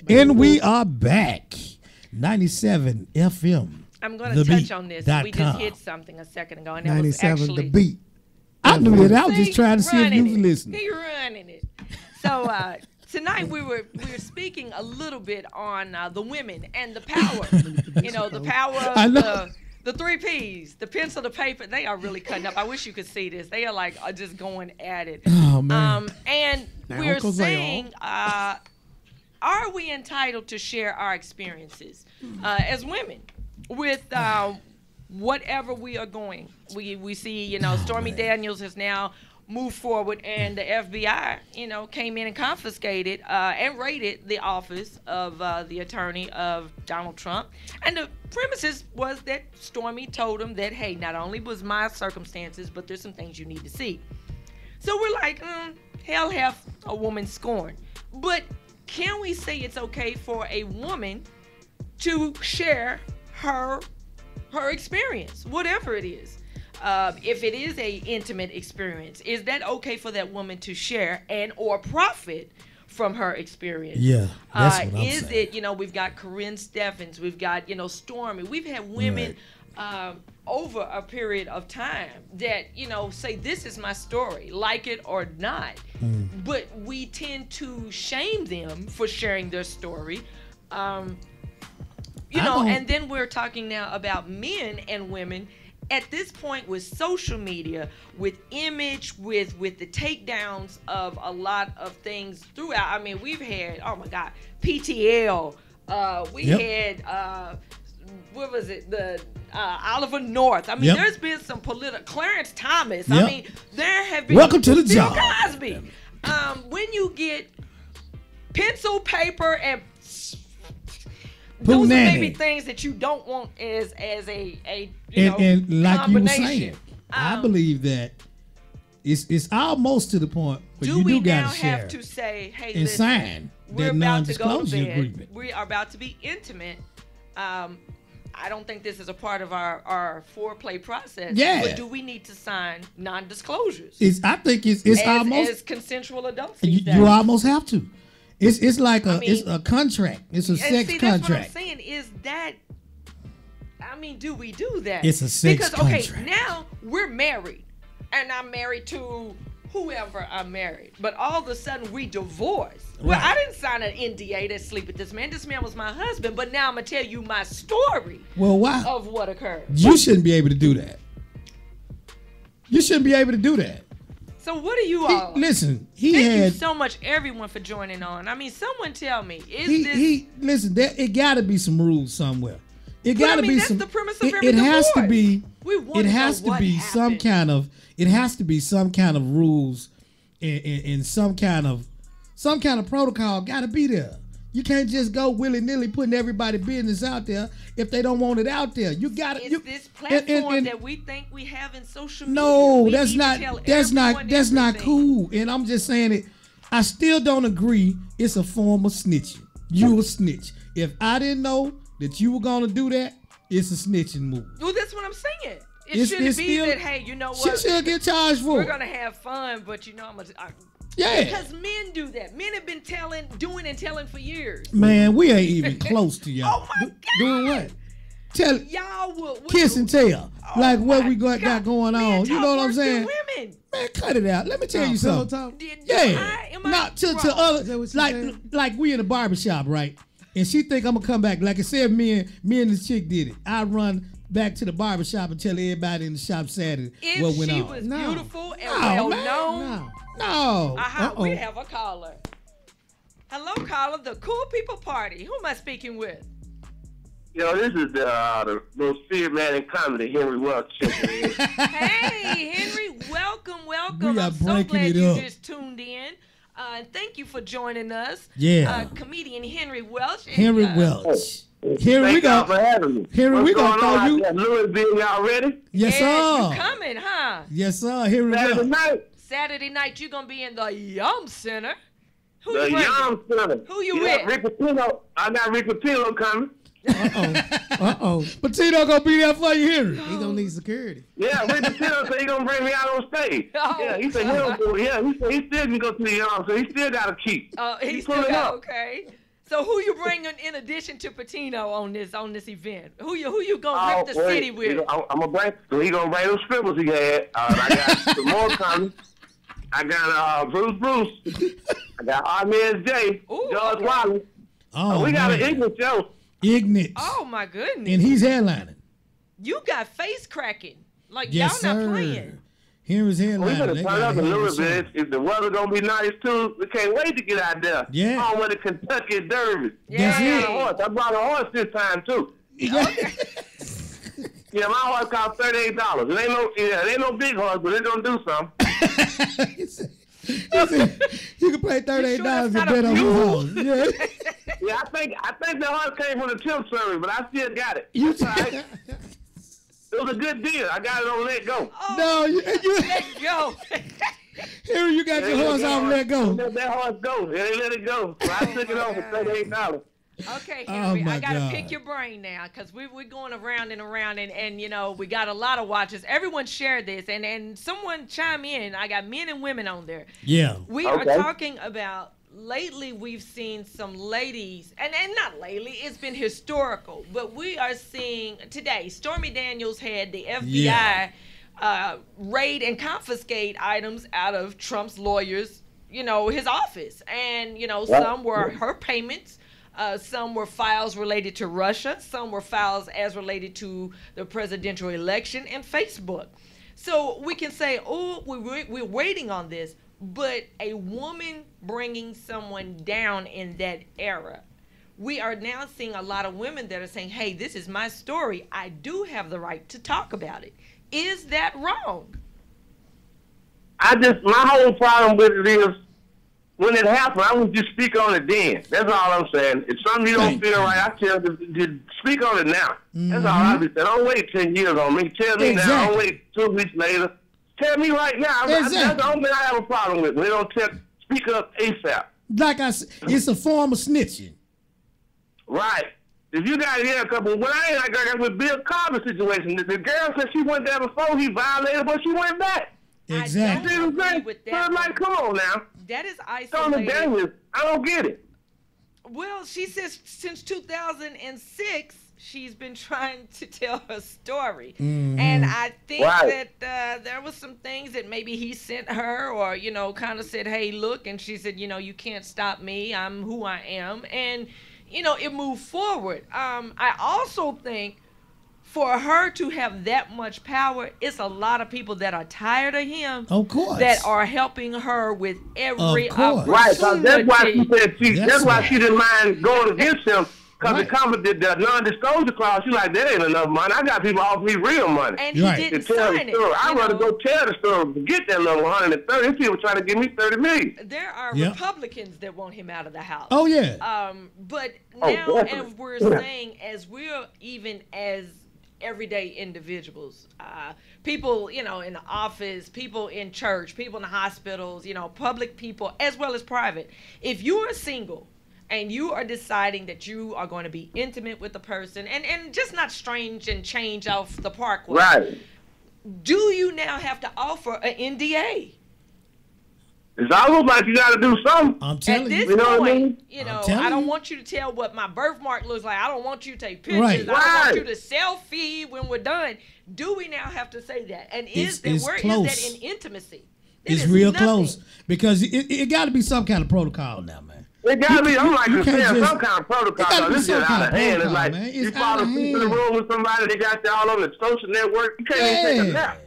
And we are back. 97 FM. I'm going to touch on this. We just hit something a second ago. And 97 The Beat. I knew that. I was just trying to see if you was listening. He running it. So tonight we were speaking a little bit on the women and the power. You know, the power of the 3 Ps, the pencil, the paper. They are really cutting up. I wish you could see this. They are like just going at it. Oh man. And now, we're saying, are we entitled to share our experiences as women with whatever we are going? We see, you know, Stormy Daniels has now moved forward, and the FBI, you know, came in and confiscated and raided the office of the attorney of Donald Trump. And the premises was that Stormy told him that, hey, not only was my circumstances, but there's some things you need to see. So we're like, hell hath a woman scorned. But can we say it's okay for a woman to share her experience, whatever it is? If it is a intimate experience, is that okay for that woman to share and or profit from her experience? Yeah, that's what I'm is saying. it, you know, we've got Corinne Steffens, we've got, you know, Stormy, we've had women over a period of time that, you know, say this is my story, like it or not, but we tend to shame them for sharing their story. You know, and then we're talking now about men and women. At this point, with social media, with image, with the takedowns of a lot of things throughout. I mean, we've had, oh my God, PTL. We had, what was it? The Oliver North. I mean, there's been some political. Clarence Thomas. I mean, there have been. Welcome to the Bill job. Cosby. When you get pencil, paper, and those are maybe things that you don't want as a you know, and like you were combination. saying, I believe that it's almost to the point where do you we do now gotta share have to say, hey, and listen, sign we're that about to go to non-disclosure bed. agreement. We are about to be intimate. I don't think this is a part of our foreplay process. Yeah. But do we need to sign non-disclosures? I think it's almost as consensual adults. you almost have to. It's like it's a contract. It's a sex see, contract. That's what I'm saying is that. I I mean, do we do that? It's a sex contract. Okay, now we're married, and I'm married to whoever I'm married, but all of a sudden we divorce. Well, Right. I didn't sign an NDA to sleep with this man. This man was my husband, but now I'm gonna tell you my story Well, why? of what occurred. You shouldn't be able to do that. You shouldn't be able to do that. So what do you all? Listen, Thank you had so much, everyone, for joining on. I mean, someone tell me, is he, this? he listen. It got to be some rules somewhere. It Well, got to I mean, be that's some. the premise of it, every it has to divorce. be. We wanna It know has to what be some happened. kind of. It has to be some kind of rules, and some kind of protocol. Got to be there. You can't just go willy nilly putting everybody's business out there if they don't want it out there. You got to. It's this platform that we think we have in social media. No, We that's need to not. tell That's not. everyone That's not everything. cool. And I'm just saying it. I still don't agree. It's a form of snitching. You a snitch. If I didn't know that you were gonna do that, it's a snitching move. Well, that's what I'm saying. It It's- shouldn't it's be still- that, hey, you know She what? should get charged for We're it. gonna have fun, but you know I'm gonna. Yeah. Because men do that. Men have been doing and telling for years. Man, we ain't even close to y'all. Oh my God. Doing what? Tell Y'all will kiss and tell. Oh Like what my we got God. going Men on. You talk know what I'm worse than saying? Women. Man, cut it out. Let me tell you Pillow something. talk? Yeah. Am I Not to wrong? Is that other what you like saying? like we in a barbershop, right? And she think I'm gonna come back. Like I said, me and this chick did it. I run back to the barbershop and tell everybody in the shop Saturday If what went she on. was No. beautiful and No, well man, known, No. we have a caller. Hello, caller, the Cool People Party. Who am I speaking with? Yo, this is the most feared man in comedy, Henry Welch. Hey, Henry, welcome. We are I'm so breaking glad it you up. just tuned in. Thank you for joining us. Yeah. Comedian Henry Welch. And, Henry Welch. Henry, we Thank y'all got for having me. Henry, What's we gonna going throw on you. out there? Louisville, y'all ready? Yes, you sir. coming, huh? Yes, sir. Henry Saturday Welch. night, Saturday night, you're going to be in the Yum Center. Who the you bringing? Young Center. Who you yeah, with? Rick Pitino. I got Rick Pitino coming. Uh-oh. Patino gonna be there for you, Henry. He gonna need security. Yeah, Rick Pitino said he gonna bring me out on stage. Oh. Yeah, he said he don't do it. Yeah, he said he still can go to the Young, so he still got a key. He still pulling got, up. okay. So who you bringing in addition to Patino on this event? Who you gonna rip the wait, city with? I'm gonna bring. So he gonna bring those strippers he had. I got some more coming. I got Bruce. I got Armez J. Ooh, George okay. Wallace. Oh, We got man. an English show. Ignorance. Oh my goodness! And he's headlining. You got face cracking. Like Yes, y'all sir. not playing. Henry's We headlining. better They turn got up a a hell of a little show. bit. If the weather gonna be nice too, we can't wait to get out there. Yeah. Home with the Kentucky Derby. That's I it. got a horse. I brought a horse this time too. Yeah, my horse cost $38. It ain't no big horse, but it gonna do something. He said, you can pay $38 that's to not a bet on mule? his horse. Yeah. Yeah, I think the horse came from the tip service, but I still got it. You It's all right. It was a good deal. I got it on Let Go. No, you Let go. Henry, you got your horse off Let Go. That horse go. They let it go. So I took it on for $38. Okay, Oh, Henry, my I gotta God. pick your brain now because we're going around and around and you know we got a lot of watches. Everyone shared this and someone chime in. I got men and women on there. Yeah. We are Okay. talking about lately we've seen some ladies and not lately, it's been historical, but we are seeing today Stormy Daniels had the FBI raid and confiscate items out of Trump's lawyers, his office. And, some were her payments. Some were files related to Russia. Some were files as related to the presidential election and Facebook. So we can say, oh, we're waiting on this. But a woman bringing someone down in that era, we are now seeing a lot of women that are saying, hey, this is my story. I do have the right to talk about it. Is that wrong? My whole problem with it is, when it happened, I would just speak on it then. That's all I'm saying. If something you don't feel right, I tell you to speak on it now. That's all I be saying. Don't wait 10 years on me. Tell me now. Don't wait 2 weeks later. Tell me right now. That's the only thing I have a problem with. When they don't speak up ASAP. Like I said, it's a form of snitching. Right. If you got here a couple, when I ain't like I got with Bill Cosby situation. The girl said she went there before he violated, but she went back. Exactly. You see what I'm saying? So it's like, come on now. That is Stormy isolated. Daniels, I don't get it. Well, she says since 2006, she's been trying to tell her story. Mm-hmm. And I think Right. that there was some things that maybe he sent her, or, kind of said, hey, look, and she said, you can't stop me. I'm who I am. And, it moved forward. I also think for her to have that much power, it's a lot of people that are tired of him. Of course. That are helping her with every Of course. opportunity. Right, so that's why she said that's why right. she didn't mind going against him. Because Right. the non-disclosure clause, she's like, that ain't enough money. I got people offering me real money. And he Right. to didn't tell the sign it. story. I'd you rather know. go tell the story to get that little 130. These people trying to give me 30 million. There are Yep. Republicans that want him out of the house. Oh yeah. But Oh, now, definitely. as we're Yeah. saying, as we're even as everyday individuals, people, in the office, people in church, people in the hospitals, public people, as well as private. If you are single and you are deciding that you are going to be intimate with the person and just not strange and change off the parkway, Right. do you now have to offer an NDA? It's almost like you got to do something. I'm At telling this you. You know what I point, mean? I'm telling I don't you. want you to tell what my birthmark looks like. I don't want you to take pictures. Right. I don't want Right. you to selfie when we're done. Do we now have to say that? And It's where close. is that in intimacy? That It's is real nothing. close because it got to be some kind of protocol now, man. It got to be, I'm like, you you're can't saying just- some kind of it gotta protocol. be This is some out kind of of hand. It's protocol, like, man. you It's fall out of asleep in the hand. room with somebody, they got you all on the social network. You can't even take a nap.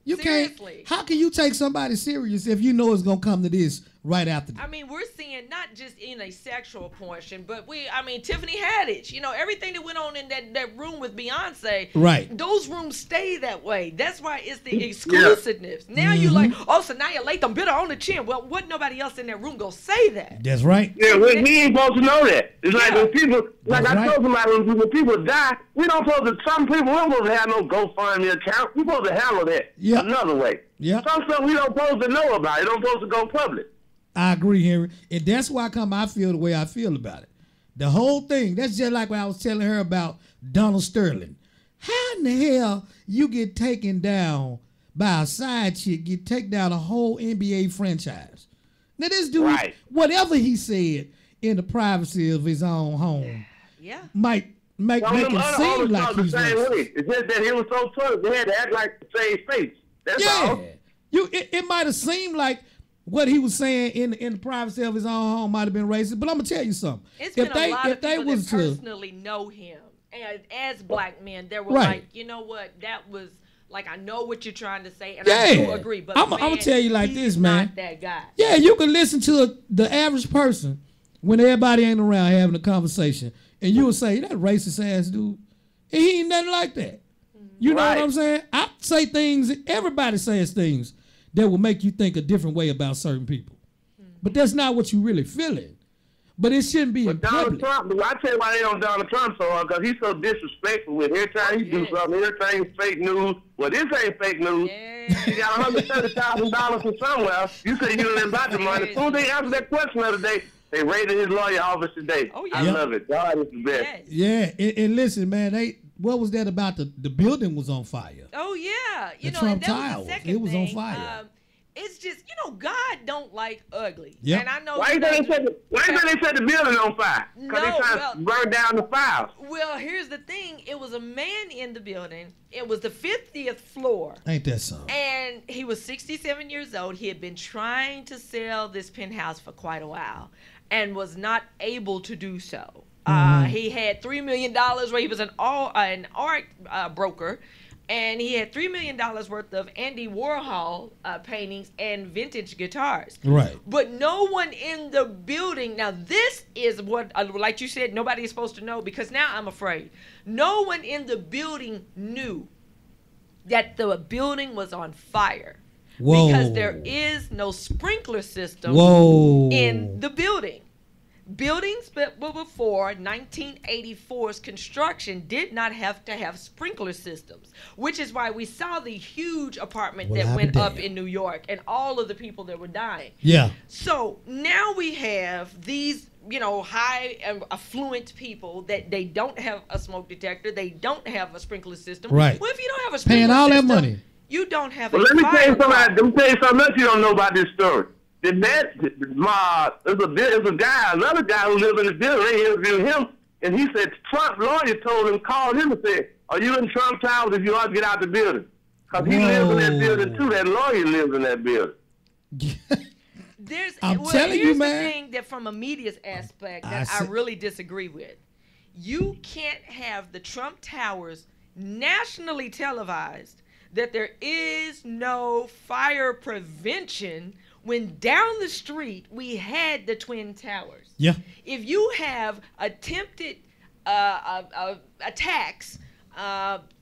You Seriously. can't. How can you take somebody serious if you know it's gonna come to this right after this? I mean, we're seeing not just in a sexual portion, but Tiffany Haddish, everything that went on in that room with Beyonce. Right. Those rooms stay that way. That's why it's the exclusiveness. Now you like, so now you laid them bitter on the chin. Well, what nobody else in that room gonna say that? That's right. Yeah, we ain't supposed to know that. It's like Yeah. when people, like That's I right. told somebody, when people die, we don't supposed to, some people, we don't supposed to have no GoFundMe account. We supposed to handle that Yeah. another way. Yeah. Some stuff we don't supposed to know about. It don't supposed to go public. I agree, Henry, and that's why I feel the way I feel about it. The whole thing. That's just like when I was telling her about Donald Sterling. How in the hell you get taken down by a side chick, get taken down a whole NBA franchise? Now this dude, Right. whatever he said in the privacy of his own home, Yeah. might make Some of him them other seem homies like talk the he's same racist. way. It's just that he was so tough, they had to act like the same face. That's Yeah, all. it might have seemed like what he was saying in the privacy of his own home might have been racist, but I'm gonna tell you something. It's been a lot of people that was to, personally know him, and as black men, they were Right. like, you know what, that was like, I know what you're trying to say, and Yeah. I do agree. But I'ma tell you like he's this, man. not that guy. yeah, you can listen to the average person when everybody ain't around having a conversation, and you will say that racist ass dude, and he ain't nothing like that. You know Right. what I'm saying? I say things. Everybody says things that will make you think a different way about certain people, but that's not what you really feeling. But it shouldn't be in But Donald public. Trump, I tell you why they on Donald Trump so hard, because he's so disrespectful with every time he do yes. something, everything's fake news. Well, this ain't fake news. Yeah. He got $130,000 from somewhere. You say you didn't about the money. As soon as they answered that question the other day, they raided his lawyer office today. Oh, yeah. I Yep. love it. God is the best. Yes. Yeah, and listen, man, what was that about? The building was on fire. Oh yeah, The and Trump that was Tower, the second it was on thing. fire. It's just, God don't like ugly. Yep. And I know. Why you think they set the building on fire? Because No, they trying well- to burn down the files. Well, here's the thing. It was a man in the building. It was the 50th floor. Ain't that something? And he was 67 years old. He had been trying to sell this penthouse for quite a while and was not able to do so. He had $3 million where he was an art broker, and he had $3 million worth of Andy Warhol paintings and vintage guitars. Right. But no one in the building, now this is what, like you said, nobody is supposed to know, because now I'm afraid. No one in the building knew that the building was on fire. Whoa. Because there is no sprinkler system Whoa. in the building. Buildings that were before 1984's construction did not have to have sprinkler systems, which is why we saw the huge apartment Well, that I'll went be up damned. in New York and all of the people that were dying. Yeah. So now we have these, high and affluent people that they don't have a smoke detector, they don't have a sprinkler system. Right. Well, if you don't have a sprinkler Paying all that system, money. you don't have Well, a let me tell you fire something. Let me tell you something else you don't know about this story. There's a guy, another guy who lives in the building. They interviewed him. And he said Trump lawyer told him, called him and said, are you in Trump Towers if you ought to get out the building? Because he lives in that building too. That lawyer lives in that building. I'm telling you, man. Here's the thing that from a media's aspect that I really disagree with. You can't have the Trump Towers nationally televised that there is no fire prevention when down the street we had the Twin Towers. Yeah. If you have attempted attacks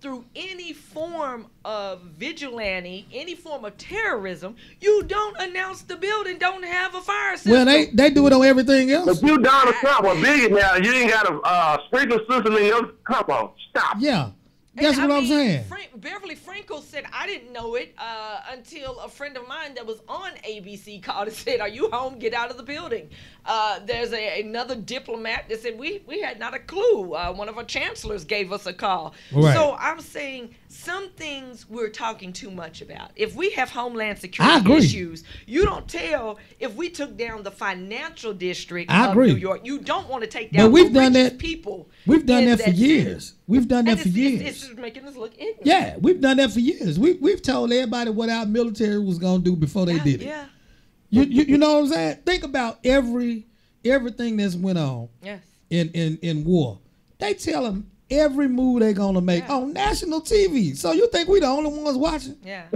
through any form of vigilante, any form of terrorism, you don't announce the building don't have a fire system. Well, they do it on everything else. But you Donald Trump, a billionaire, you ain't got a sprinkler system in your, come on, stop. Yeah. That's what I'm saying. Beverly Frankel said, I didn't know it until a friend of mine that was on ABC called and said, are you home? Get out of the building. There's another diplomat that said, we had not a clue. One of our chancellors gave us a call. Right. So I'm saying some things we're talking too much about. If we have Homeland Security issues, you don't tell if we took down the financial district of New York. You don't want to take down the richest people. We've done that for years. We've done that for years. It's just making us look ignorant. Yeah, we've done that for years. We've told everybody what our military was gonna do before they did it. Yeah. You know what I'm saying? Think about everything that's went on. Yes. In war. They tell them every move they're gonna make on national TV. So you think we the only ones watching? Yeah.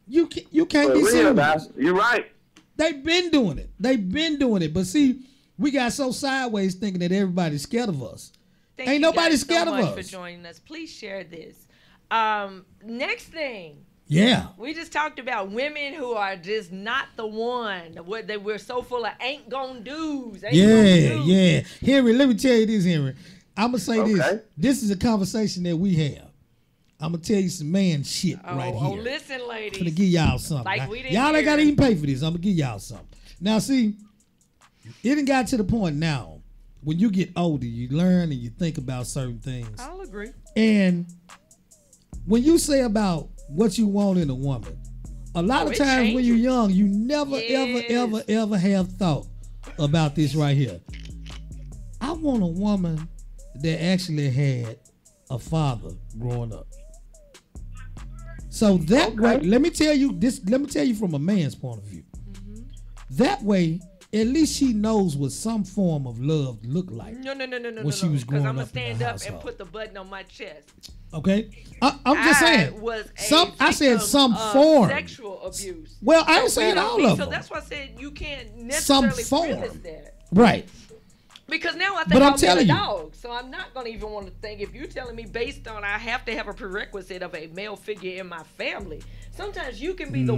You can't be serious. You're right. They've been doing it. But see, we got so sideways thinking that everybody's scared of us. Ain't nobody scared of us. Thank you guys so much for joining us. Please share this. Next thing. Yeah. We just talked about women who are just not the one. We're so full of ain't gonna do's. Yeah. Henry, let me tell you this, Henry. I'm going to say this. This is a conversation that we have. I'm going to tell you some man shit right here. Oh, listen, ladies. I'm going to give y'all something. Like we didn't y'all ain't hear. got to even pay for this. I'm going to give y'all something. Now, see, it done got to the point now, when you get older, you learn and you think about certain things. I'll agree. And when you say about what you want in a woman, a lot of times when you're young, you never, ever have thought about this right here. I want a woman that actually had a father growing up. So that way, let me tell you from a man's point of view. Mm-hmm. That way, at least she knows what some form of love looked like. No. When she was growing up. Because I'm going to stand up and put the button on my chest. Okay? I'm just saying. I said some form. Sexual abuse. Well, I ain't saying all of them. So that's why I said you can't necessarily premise that. Right. Because now I think I'm a dog. You. So I'm not going to even want to think, if you're telling me based on I have to have a prerequisite of a male figure in my family, sometimes you can be the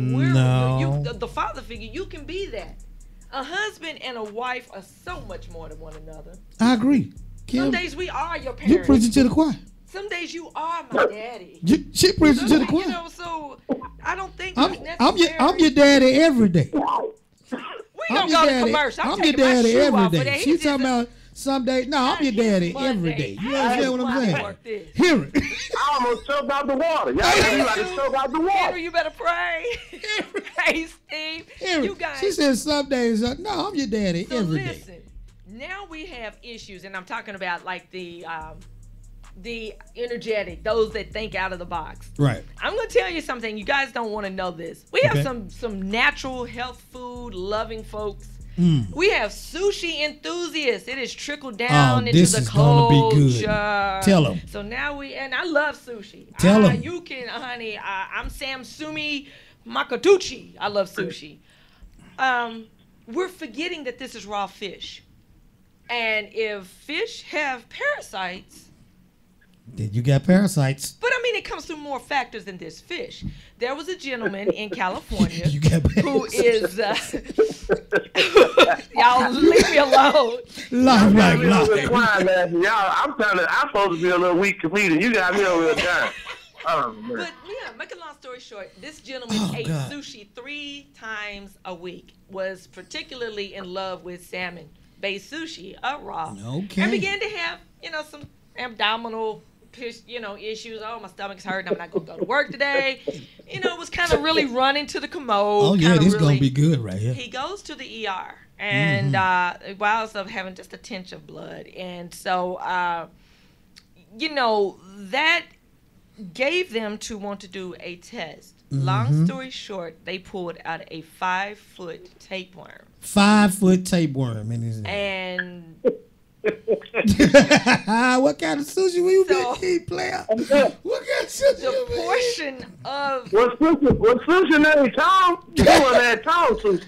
the father figure. You can be that. A husband and a wife are so much more than one another. I agree. Kim, some days we are your parents. You preaching to the choir. Some days you are my daddy. She preaching to the choir. You know, so I don't think I'm your daddy every day. We don't go to commercial. I'm your daddy every day. She's talking about some days. No, I'm your daddy every day. You understand what I'm saying? Hear it. I almost choked out the water. Y'all to choke out the water. Henry, you better pray. Hey, Steve. Henry, you guys. She said some days. No, I'm your daddy every day. Listen, now we have issues, and I'm talking about like the energetic, those that think out of the box. Right. I'm going to tell you something. You guys don't want to know this. We have some natural health food loving folks. We have sushi enthusiasts. It has trickled down into the culture. Tell them. So now I love sushi. Tell them. You can, honey. I'm Samsumi Makatuchi. I love sushi. We're forgetting that this is raw fish. And if fish have parasites, then you got parasites. But I mean, it comes through more factors than this fish. There was a gentleman in California who is. Y'all leave me alone. I'm supposed to be a little weak comedian. You got me over here dying. But yeah, make a long story short, this gentleman ate sushi 3 times a week. Was particularly in love with salmon-based sushi, raw. Okay. And began to have, some abdominal issues. Oh, my stomach's hurting. I'm not gonna go to work today. It was kind of really running to the commode. Oh yeah, this gonna be good right here. He goes to the ER and winds up having just a tinge of blood, and so that gave them to want to do a test. Long story short, they pulled out a 5-foot tapeworm. 5-foot tapeworm in his name. And what kind of sushi will you eat, player? What kind of sushi? The portion of what sushi name? Tom? You want that Tom sushi?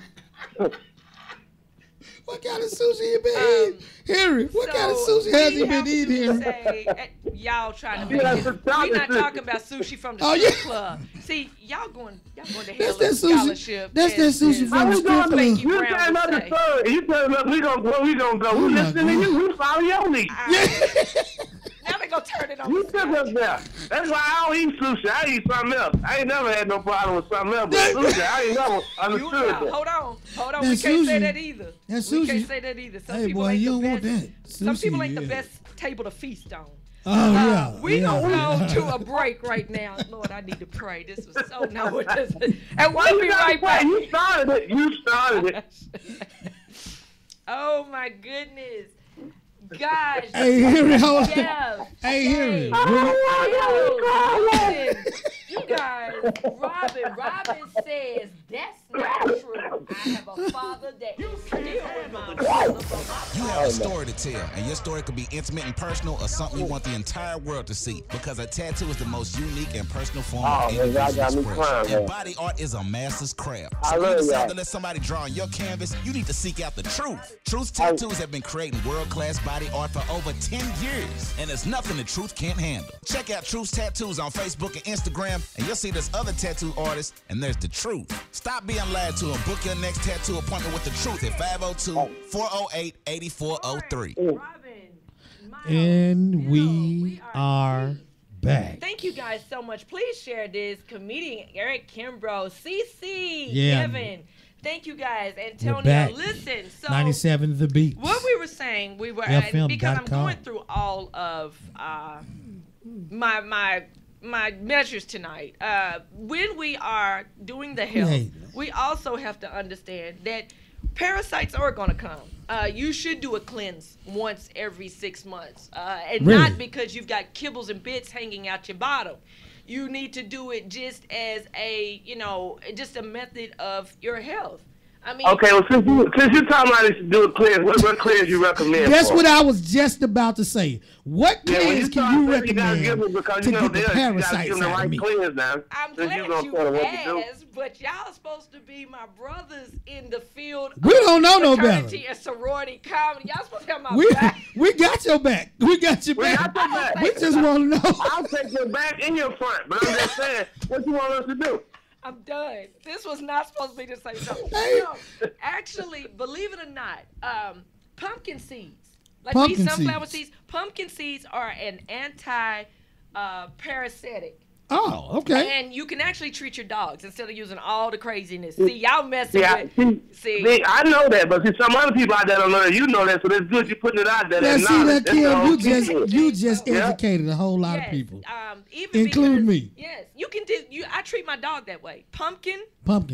What kind of sushi you been eating? Henry, what kind of sushi has he been eating? Y'all trying to make it. We're not talking about sushi from the strip club. See, y'all going to hell with scholarship. That's that sushi from the strip club. You telling us the story. You telling us we gonna go. We listening to you. We follow your lead. Now they gonna turn it on. You took us there. That's why I don't eat sushi. I eat something else. I ain't never had no problem with something else. But sushi, I ain't never understood that. Hold on. We can't say that either. That's we sushi. Can't say that either. Some hey people boy, ain't you the don't best. want that. Some Sushi, people ain't the best table to feast on. Oh yeah. We gonna go to a break right now. Lord, I need to pray. This was so no. And we'll be right back. You started it. Oh my goodness. Gosh. Hey, Henry, hold on. Jeff, hey, Henry. Listen, you guys, Robin says that's not true. I have a father that is still with my mother. You have a story to tell, and your story could be intimate and personal or something you want the entire world to see, because a tattoo is the most unique and personal form of individual expression. And body art is a master's craft. So when you decide to let somebody draw on your canvas, you need to seek out the truth. Truth Tattoos have been creating world-class body art for over 10 years, and there's nothing the Truth can't handle. Check out Truth Tattoos on Facebook and Instagram, and you'll see there's other tattoo artists, and there's the Truth. Stop being lied to and book your next tattoo appointment with the Truth at 502-408-8403. And we are back. Thank you guys so much. Please share this. Comedian Eric Kimbrough, CC, Kevin. Thank you guys, Antonio. Listen, so 97 The Beat. What we were saying, because I'm going through all of my measures tonight. When we are doing the health, we also have to understand that parasites are going to come. You should do a cleanse once every 6 months, and not because you've got kibbles and bits hanging out your bottom. You need to do it just as a, just a method of your health. I mean, okay, well, since you're talking about to do a cleanse, what cleanse you recommend? That's what I was just about to say. What cleanse can you recommend to get the parasites out of me? I'm glad you asked, but y'all supposed to be my brothers in the field. We don't know no better. Fraternity and sorority comedy. Y'all supposed to have my back. We got your back. We got your back. We just want to know. I'll take your back and your front, but I'm just saying, what you want us to do? I'm done. This was not supposed to be the same something. No, actually, believe it or not, pumpkin seeds, like these sunflower seeds, pumpkin seeds are an anti-parasitic. Oh, okay. And you can actually treat your dogs instead of using all the craziness. See, y'all messing with. See, I know that, but see, some other people out there don't know that. You know that, so it's good you putting it out there. See that, Kim? You just educated a whole lot of people, including me. Yes, you can do. I treat my dog that way. Pumpkin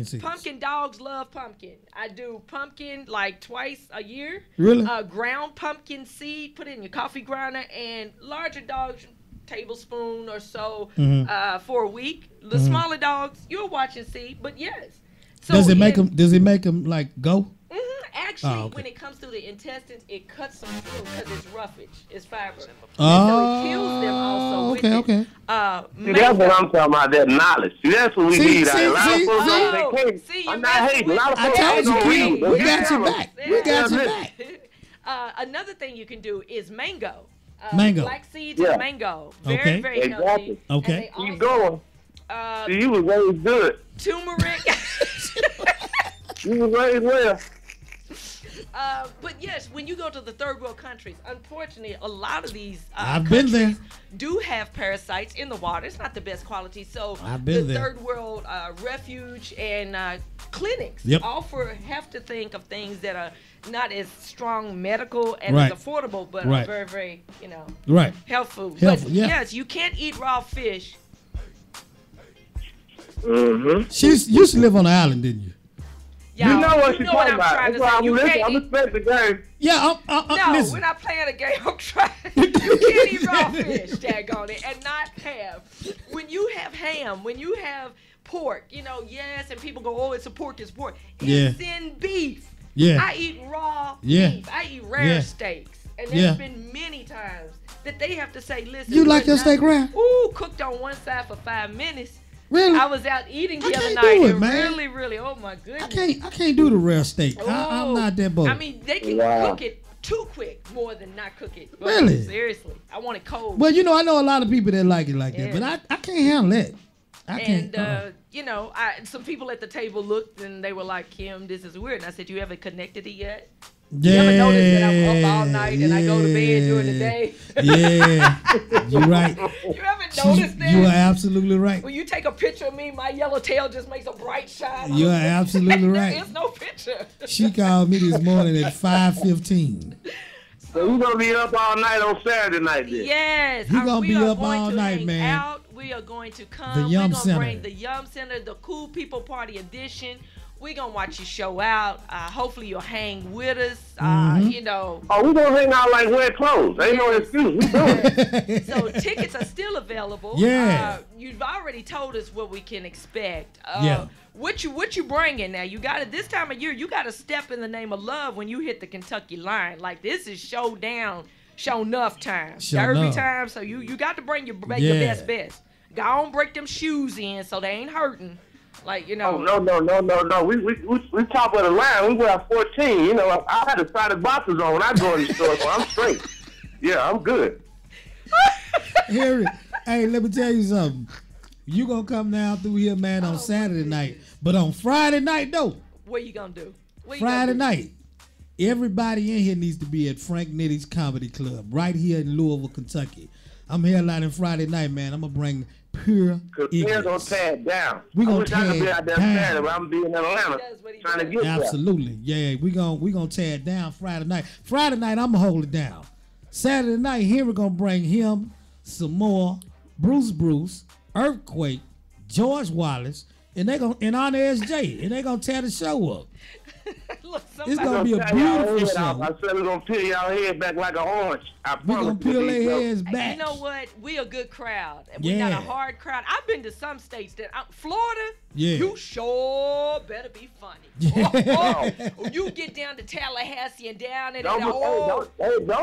seeds. Pumpkin dogs love pumpkin. I do pumpkin like twice a year. Really? Ground pumpkin seed, put it in your coffee grinder, and larger dogs, tablespoon or so for a week. The smaller dogs, you'll watch and see. But yes. So does it make them like go? Actually, when it comes through the intestines, it cuts them through because it's roughage, it's fiber. Oh, so it kills them also. Okay. See, that's what I'm talking about. That knowledge. See, that's what we need. A lot of folks I'm not hating. A lot of folks don't read. We got your back. We got your back. Another thing you can do is mango. Mango. Black seeds and mango. Very, very healthy. Okay. Keep going. See, you was raised good. Turmeric. You was raised well. But yes, when you go to the third world countries, unfortunately, a lot of these I've been there. do have parasites in the water. It's not the best quality. So I've been the there. third world refuge and clinics Yep. have to think of things that are not as strong medical and Right. as affordable, but Right. are very, very, Right. health food. Health, But yeah. yes, you can't eat raw fish. Mm-hmm. She used to live on the island, didn't you? Y'all, You know what she's I'm talking about. trying That's to why say. I'm You listening. can't I'm eat. respect the game. Yeah, No, listen. we're not playing a game. I'm trying. You can't eat raw fish, daggone it, and not have. When you have ham, when you have pork, yes, and people go, oh, it's pork. Yeah. It's in beef. Yeah. I eat raw Yeah. beef. I eat rare Yeah. steaks. And Yeah. there's been many times that they have to say, listen. You like we're your not- steak rare? Ooh, cooked on one side for 5 minutes. Really? I was out eating the I other can't night. do it, and man. Really, really, oh my goodness. I can't do the rare steak. I'm Oh, not that bold. I mean, they can Wow. cook it too quick more than not cook it. But Really? Seriously. I want it cold. Well, I know a lot of people that like it like that, but Yeah. I can't handle that. I can't. And, some people at the table looked and they were like, Kim, this is weird. And I said, you haven't connected it yet? Yeah. You ever notice that I'm up all night and I go to bed during the day? Yeah, you're right. You haven't noticed that? You are absolutely right. When you take a picture of me, my yellow tail just makes a bright shine. You are absolutely right. There is no picture. She called me this morning at 5:15. So we're going to be up all night on Saturday night then. Yes. You gonna we be are up going all to night, hang man. Out. We are going to come. The Yum We're going to Center. bring the Yum Center, the Cool People Party Edition. We're going to watch you show out. Hopefully you'll hang with us. Mm-hmm. Oh, we're going to hang out like wear clothes. Ain't no excuse. We doing it. So tickets are still available. Yeah. You've already told us what we can expect. Yeah. What you bringing now? You got to this time of year. You got to step in the name of love when you hit the Kentucky line. Like this is showdown, show enough time, Show Derby enough. time. So you got to bring your Yeah. best. Go on, break them shoes in so they ain't hurting. Like Oh, no. We top of the line. We wear 14. I had the side of boxes on when I go in the store, so I'm straight. Yeah, I'm good. Harry, hey, let me tell you something. You gonna come down through here, man, on Saturday night, but on Friday night though. What you gonna do? What you Friday gonna do? night, everybody in here needs to be at Frank Nitty's Comedy Club right here in Louisville, Kentucky. I'm headlining Friday night, man. I'm gonna bring pure Because they're going ignorance. to tear it down. We gonna I wish I could tear be it out there down. Saturday, but I'm going to be in Atlanta That's what he trying to does. get there. Absolutely, yeah. We gonna tear it down Friday night. Friday night, I'm gonna hold it down. Saturday night, here we're gonna bring him some more. Bruce, Earthquake, George Wallace, and they gonna and Honor SJ, and they gonna tear the show up. Look, It's somebody- gonna be a Tear y'all beautiful head off. show. I said we're going to peel y'all head back like an orange. I We promise gonna you, peel these their folks. heads And back. you know what? We a good crowd. And we're not Yeah. a hard crowd. I've been to some states that Florida. Yeah. You sure better be funny. Yeah. You get down to Tallahassee and down in Don't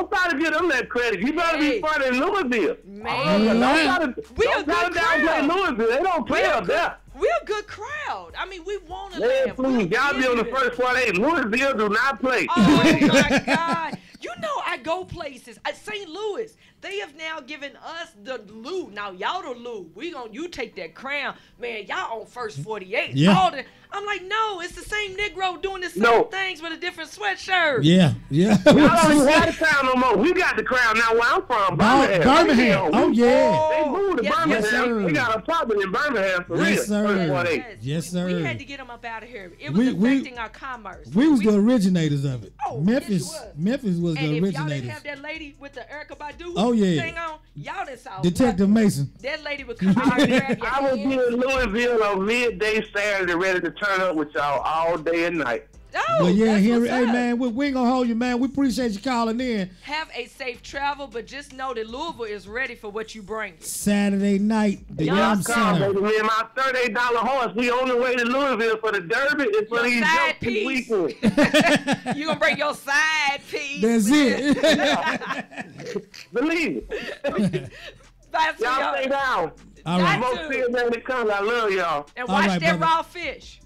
try to give them that credit. You better Hey. be funny in Louisville. Man. We a Don't try to good downplay crowd. Louisville. They don't play up there. We're a good crowd. I mean, we want to Man, laugh. please, y'all be on the first 48. Louisville do not play. Oh my God! You know I go places. At St. Louis, they have now given us the Lou. Now y'all the Lou. You take that crown, man. Y'all on first 48. Yeah. I'm like, no, it's the same Negro doing the same No. things with a different sweatshirt. Yeah. Y'all don't even have the crown no more. We got the crown now where I'm from. Birmingham. Oh yeah. They moved to Yes, Birmingham. yes, sir. We got an apartment in Birmingham for real. Yes, sir. First 48. Yes, sir. We had to get them up out of here. It was We- affecting our commerce. We was the originators of it. Oh, yes, you Memphis was and the if y'all didn't originators. have that lady with the Erica Badu Oh, yeah. thing on, y'all didn't saw Detective Mason. That lady would come out and grab your I will hand. be in Louisville on midday Saturday ready to turn up with y'all all day and night. Oh, Well, yeah, that's Henry. what's Hey, up. man, we ain't gonna hold you, man. We appreciate you calling in. Have a safe travel, but just know that Louisville is ready for what you bring. Saturday night, the Y'all Yum Come, Center. baby. Me and my $38 horse, we on the way to Louisville for the Derby and for Your these side jokes this piece. weekend. You gonna bring your side piece. That's it. Believe it. That's Y'all stay down. All right. Most to. feel man that comes. I love y'all. And All watch right, that brother. raw fish.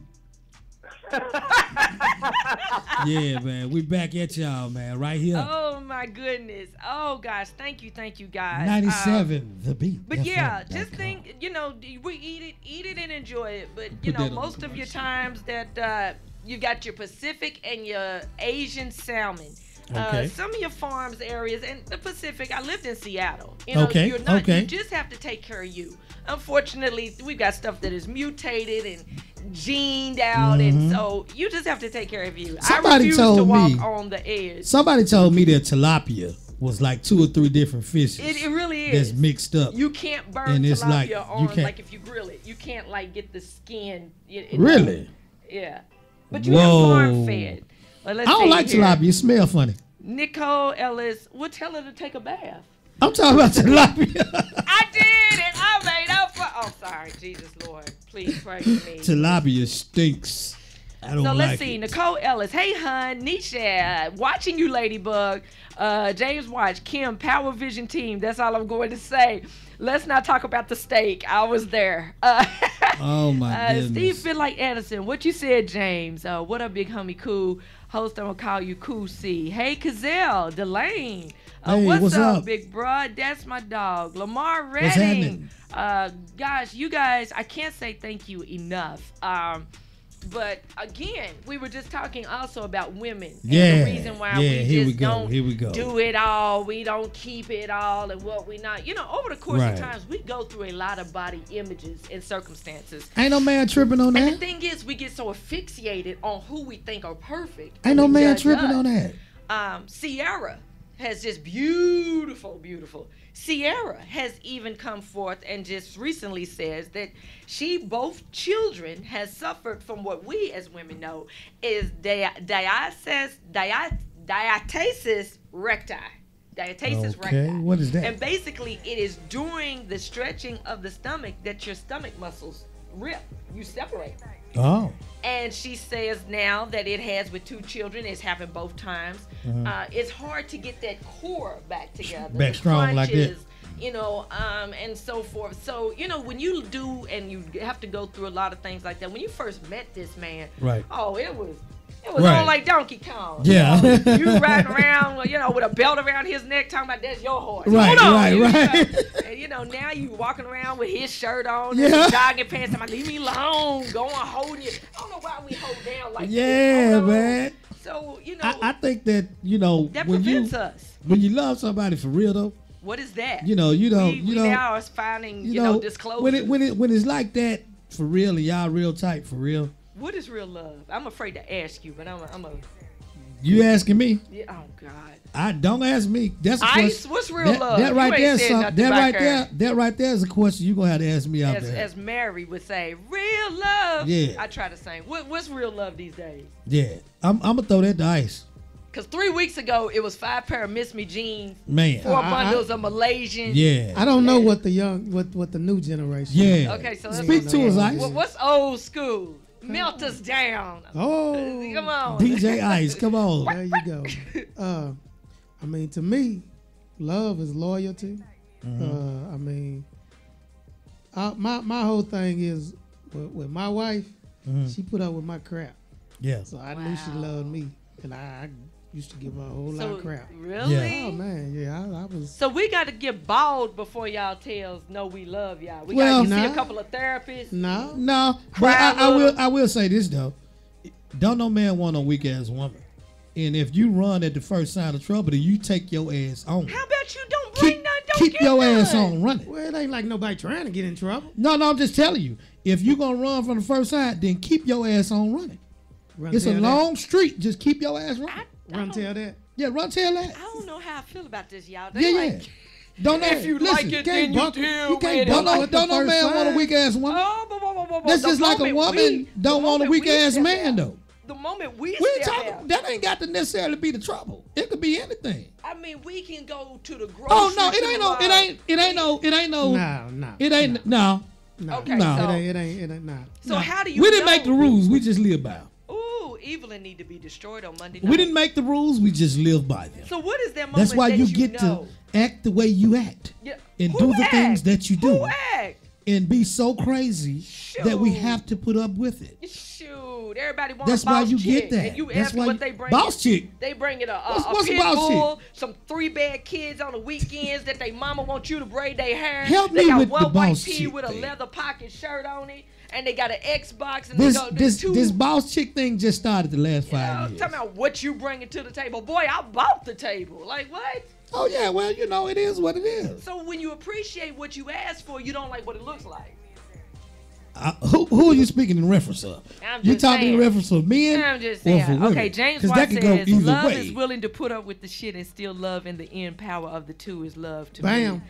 Yeah, man. We back at y'all, man. Right here. Oh my goodness. Oh gosh, thank you guys. 97, The Beat. But yeah, FM.com. just think, we eat it and enjoy it. But Put that on most the of your commercial. times that you got your Pacific and your Asian salmon. Okay. Some of your farms areas and the Pacific. I lived in Seattle. Okay, You okay. just have to take care of you. Unfortunately, we've got stuff that is mutated and jeaned out, and so you just have to take care of you. Somebody I refuse told to walk me- on the edge. Somebody told me that tilapia was like 2 or 3 different fishes. It really is. That's mixed up. You can't burn And it's tilapia like, you on can't- like if you grill it. You can't like get the skin. It Really? Yeah. But you Whoa. have farm fed. Well, I let's don't see like here. tilapia. It smell funny. Nicole Ellis, we'll tell her to take a bath. I'm talking about tilapia. I did it. I made up for. Oh, sorry, Jesus Lord, please pray for me. Tilapia stinks. I don't So like let's see. it. Nicole Ellis. Hey, hun. Nisha. Watching you, Ladybug. James Watch. Kim. Power Vision team. That's all I'm going to say. Let's not talk about the steak. I was there. Oh, my goodness. Steve Finlake Anderson. What you said, James? What up, big homie? Cool. Host, I'm going to call you Cool C. Hey, Cazelle. Delane. Hey, what's up? big broad? That's my dog. Lamar What's Redding. happening? Gosh, you guys, I can't say thank you enough. But again, we were just talking also about women. Yeah, And the reason why yeah, we here just we go, don't here we go. do it all. We don't keep it all and what we not. You know, over the course Right. of times, we go through a lot of body images and circumstances. Ain't no man tripping on And the that. thing is, we get so asphyxiated on who we think are perfect. Ain't no and we man judge tripping us. on that. Sierra has just beautiful. Sierra has even come forth and just recently says that both children has suffered from what we as women know is diastasis recti. Diastasis Okay, recti. what is that? And basically, it is during the stretching of the stomach that your stomach muscles rip. You separate. Oh. And she says now that it has with 2 children, it's happened both times. It's hard to get that core back together. Back the strong like that. crunches, you know, and so forth. So, you know, when you do and you have to go through a lot of things like that, when you first met this man, Right. oh, it was Right. on like Donkey Kong. Yeah. You know, you riding around, you know, with a belt around his neck talking about that's your horse. Right, Hold on. right, you right. know, and, you know, now you walking around with his shirt on, Yeah. and jogging pants. I'm like, leave me alone. Going, holding you. I don't know why we hold down like this. Yeah, Hold on. man. So, you know, I think that, you know, that when prevents you us. when you love somebody for real though, What is that? you know, you don't, we you know, now are finding, you know, disclosure. when it's like that for real and y'all real tight for real. What is real love? I'm afraid to ask you, but I'm a You asking me? yeah, oh God. I don't ask me. That's a Ice, question. what's real love? That You right ain't there, said some, nothing that back right there. there, that right there is a question you gonna have to ask me out there. As Mary would say, real love. Yeah. I try to sing. What's real love these days? Yeah, I'm gonna throw that to Ice. Because 3 weeks ago, it was 5 pair of Miss Me jeans, Man. 4 bundles of Malaysian. Yeah. I don't know what the new generation. Yeah. Okay, so let's Speak to us, Ice. What's old school? Melt us down. Oh, Come on. DJ Ice, come on. there you go. I mean, to me, love is loyalty. Mm-hmm. I mean, my whole thing is with my wife. Mm-hmm. She put up with my crap, Yeah. so I knew she loved me, and I used to give her a whole lot of crap. Really? Yeah. Oh man, yeah, I was. So we got to get bald before y'all tells know we love y'all. We Well, got to see a nah. couple of therapists. No, No, but Cry I little. will say this though. Don't no man want a weak ass woman. And if you run at the first sign of trouble, then you take your ass on. How about you don't bring none? Don't Keep get your none. ass on running. well, it ain't like nobody trying to get in trouble. No, I'm just telling you. If you gonna run from the first sign, then keep your ass on running. Run It's a tell long street. Just keep your ass running. that. Run tell that. Yeah, run tell that. I don't know how I feel about this, y'all. Yeah, They yeah. like, Don't know. if you listen, like it, then you buckle- deal you can't with it. Don't know. buckle at the Don't no first man want a sign. weak ass woman. Oh, That's the just like a moment woman we- don't the want a moment weak we ass step man out- though. The moment we We ain't step talking. out, That ain't got to necessarily be the trouble. It could be anything. I mean, we can go to the grocery. Oh no, it ain't no. It ain't no. No. It ain't no. Okay, No. so It ain't. Nah. so how do you? We didn't know? make the rules. We just live by them. Ooh, Evelyn need to be destroyed on Monday night. We didn't make the rules. We just live by them. So what is that moment That's why that you get know? to act the way you act Yeah. and Who do the act? things that you do Who act? and be so crazy that we Shoot. have to put up with it. Shoot, everybody wants That's a boss why you chick, get that. And you That's ask why what you- they bring. boss chick. They bring it a What's a pit boss bull, some 3-bed kids on the weekends that they mama want you to braid their hair. Help they me got with one the white boss tee chick with a thing. leather pocket shirt on it, and they got an Xbox and This they go this two. this boss chick thing just started the last you know, 5 years. talking about what you bringing to the table. Boy, I bought the table. Like what? Oh yeah, well you know it is what it is. So when you appreciate what you asked for, you don't like what it looks like. Who are you speaking in reference of? You talking in reference of men I'm just or for saying. women? Okay, James 'Cause White that can go says, either love way. is willing to put up with the shit and still love, and the end power of the two is love to Bam. me.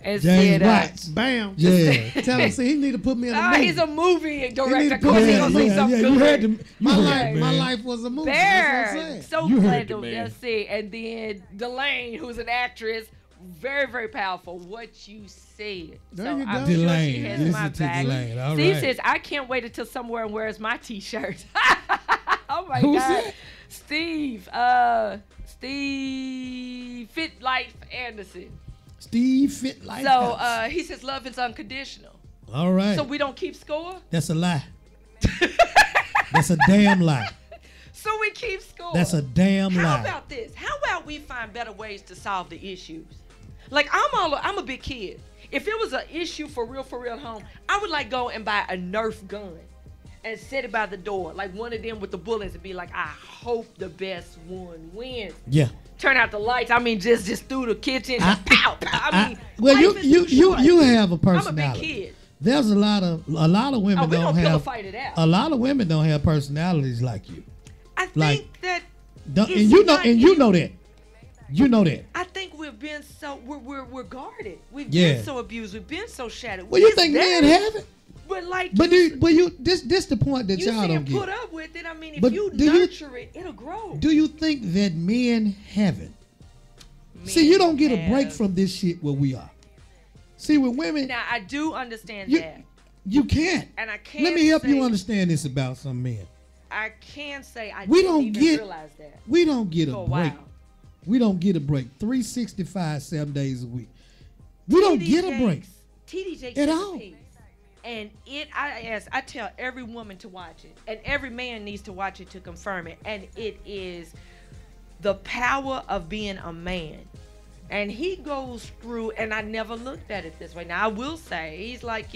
And James said, White. Bam. Yeah. Tell him, see, he need to put me in a movie. he's a movie director. to Of course, put he's me gonna in say a something You heard good. the, my life was a movie. That's what I'm Bear, saying. so You heard glad the to man. see. And then Delane, who's an actress, very, very powerful. What you said. There So you I'm go. sure Delane. she has Listen my to back. Delane. All Steve right. says, I can't wait until someone wears my t-shirt. Oh my Who's God. that? Steve Fit Life Anderson. Steve Fit Life. So House. he says love is unconditional. All right. So we don't keep score? That's a lie. That's a damn lie. So we keep score. That's a damn How lie. about this? How about we find better ways to solve the issues? Like I'm a big kid. If it was an issue for real at home, I would like go and buy a Nerf gun and set it by the door, like one of them with the bullets, and be like, I hope the best one wins. Yeah. Turn out the lights. I mean, just through the kitchen. Pow, pow. I mean, well, life is too short. you have a I'm a personality. big kid. There's a lot of women Oh, we don't gonna pillow have fight it out. a lot of women don't have personalities like you. I think Like, that And it's you know not and you know that. You know that. I think we've been so we're guarded. We've Yeah. been so abused. We've been so shattered. Well, you It's think there. men have it? But like, But this the point that you y'all see don't him get. put up with it. I mean, if But you do you- nurture it, it'll grow. Do you think that men haven't? See, you don't get a break have. from this shit where we are. See, with women, Now I do understand You- that, you can't. and I can't. Let me help you say- understand this about some men. I can say I We didn't don't even get- realize that We don't get a for a break. while. We don't get a break. 365, 7 days a week. We don't get a break. TD Jakes At is a all. piece. And I tell every woman to watch it, and every man needs to watch it to confirm it. And it is the power of being a man. And he goes through, and I never looked at it this way. Now I will say, he's like,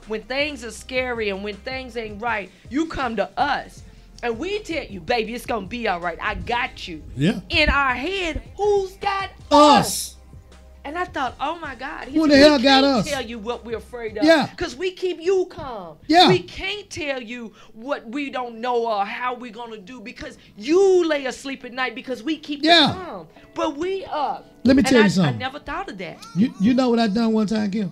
when things are scary and when things ain't right, you come to us. And we tell you, baby, it's gonna be all right. I got you. Yeah. In our head, who's got Us. And I thought, oh my God, Who the hell got can't us? Tell you what we're afraid of. Yeah. Because we keep you calm. Yeah. We can't tell you what we don't know or how we're gonna do because you lay asleep at night because we keep you Yeah. calm. But we up. Let me And tell you I something. never thought of that. You know what I done one time, Kim?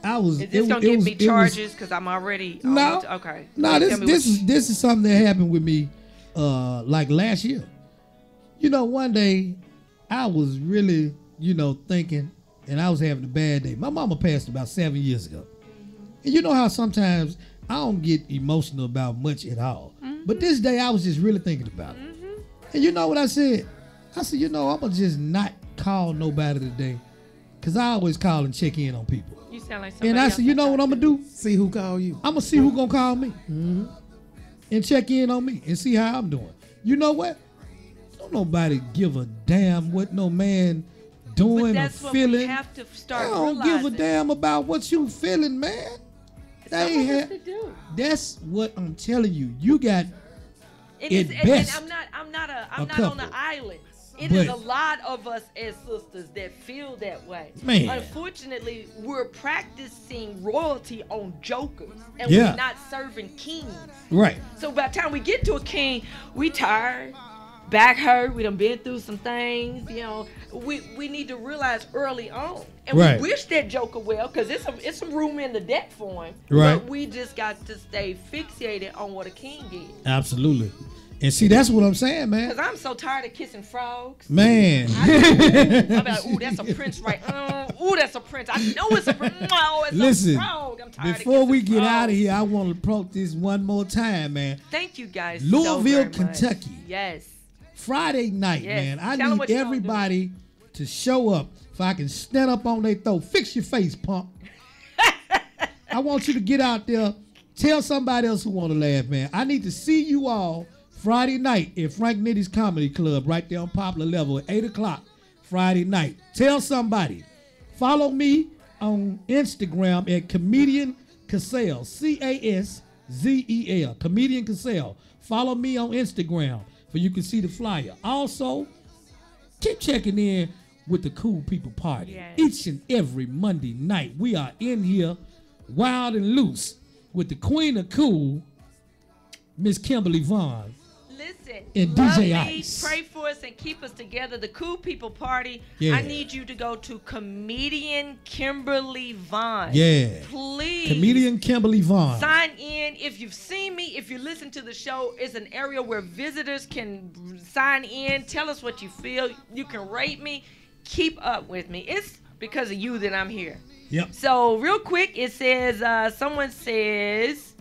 I was. Is this gonna give me charges? Because I'm already. No. Okay. No, Tell me what- this is something that happened with me, like last year. One day, I was really, thinking, and I was having a bad day. My mama passed about 7 years ago, and you know how sometimes I don't get emotional about much at all. But this day, I was just really thinking about it. And you know what I said? I said, I'm gonna just not call nobody today, cause I always call and check in on people. You sound like somebody And I else said, you know what I'm gonna do? See who call you. I'm gonna see who gonna call me and check in on me and see how I'm doing. You know what? Don't nobody give a damn what no man But doing or that's what feeling. we have to start I don't realizing. give a damn about what you feeling, man. They Someone has have- to do. That's what I'm telling you. You got It is, At and best, I'm not a on an couple. island. It is But- a lot of us as sisters that feel that way. Man. Unfortunately, we're practicing royalty on jokers, and Yeah. we're not serving kings. right. So by the time we get to a king, we tired, back hurt. We done been through some things. We need to realize early on, and Right. we wish that joker well, because it's some room in the deck for him. Right. But we just got to stay fixated on what a king is. Absolutely. And see, that's what I'm saying, man. Because I'm so tired of kissing frogs. Man. I'm like, ooh, that's a prince, right? Ooh, that's a prince. I know it's a prince. Oh, it's Listen, a frog. I'm tired before of we kissing get frogs. out of here, I want to approach this one more time, man. Thank you guys. so Louisville, very much. Kentucky. Yes. Friday night, Yes. man. I Tell 'em need what you gonna everybody to show up if I can stand up on their throat. Fix your face, punk. I want you to get out there. Tell somebody else who want to laugh, man. I need to see you all Friday night at Frank Nitty's Comedy Club right there on Poplar Level at 8 o'clock Friday night. Tell somebody. Follow me on Instagram at Comedian Cassell, Caszel, Comedian Cassell. Follow me on Instagram so you can see the flyer. Also, keep checking in with the Cool People Party. Yes. Each and every Monday night, we are in here wild and loose. with the queen of cool, Miss Kimberly Vaughn. Listen, and love DJ me, Ice. pray for us and keep us together. The Cool People Party. Yeah. I need you to go to comedian Kimberly Vaughn. Yeah. Please. Comedian Kimberly Vaughn. Sign in. If you've seen me, if you listen to the show, it's an area where visitors can sign in. Tell us what you feel. You can rate me. Keep up with me. It's because of you that I'm here. Yep. So real quick, it says, someone says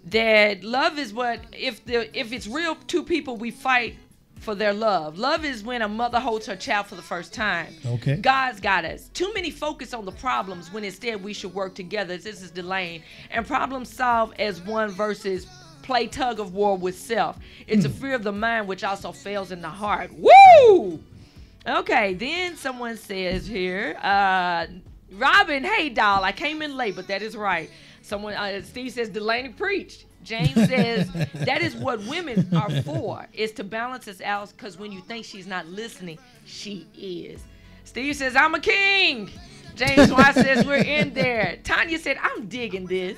that love is what, if it's real two people, we fight for their love. Love is when a mother holds her child for the first time. Okay. God's got us. Too many focus on the problems when instead we should work together. This is Delane. And problem solve as one versus play tug of war with self. It's a fear of the mind which also fails in the heart. Woo! Okay, then someone says here, Robin, hey doll, I came in late, but that is right. Someone, Steve says, Delaney preached. James says, that is what women are for, is to balance us out, because when you think she's not listening, she is. Steve says, I'm a king. James Y says, we're in there. Tanya said, I'm digging this.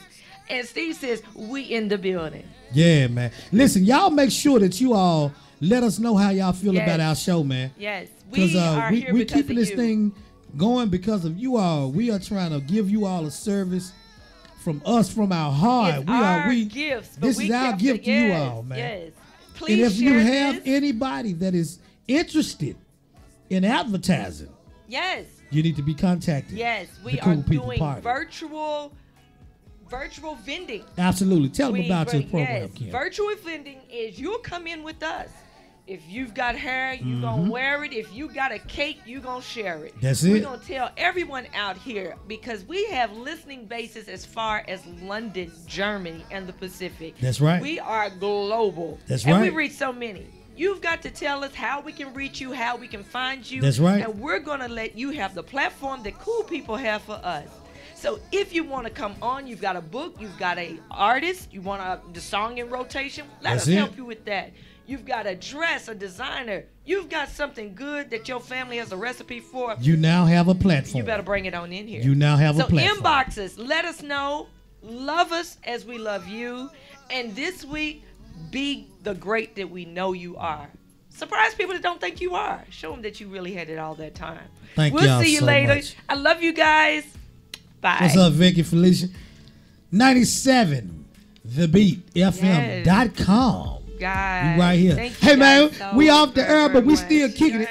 And Steve says, we in the building. Yeah, man. Listen, y'all make sure that you all let us know how y'all feel about our show, man. Yes, we are here we because keeping of this you. thing going because of you all. We are trying to give you all a service from us, from our heart. It's our gifts. This is our gift to you all, man. Yes. And Please if you share have this. anybody that is interested in advertising, Yes. you need to be contacted. Yes, we The are Cool People doing Party. virtual vending. Absolutely. Tell them about your Yes, program, Kim. virtual vending is you'll come in with us. If you've got hair, you're going to wear it. If you got a cake, you're going to share it. That's We're it. going to tell everyone out here because we have listening bases as far as London, Germany, and the Pacific. That's right. We are global. That's and right. we reach so many. You've got to tell us how we can reach you, how we can find you. That's right. And we're going to let you have the platform that cool people have for us. So if you want to come on, you've got a book, you've got a artist, you want the song in rotation, let That's us it. help you with that. You've got a dress, a designer. You've got something good that your family has a recipe for. You now have a platform. You better bring it on in here. You now have a So platform. inbox us. Let us know. Love us as we love you. And this week, be the great that we know you are. Surprise people that don't think you are. Show them that you really had it all that time. Thank we'll y'all see you so later. much. I love you guys. Bye. What's up, Vicky Felicia? 97, The Beat, FM.com. Guys, We right here. thank you Hey, man, guys so we off the very, air, but we very still much. kicking it.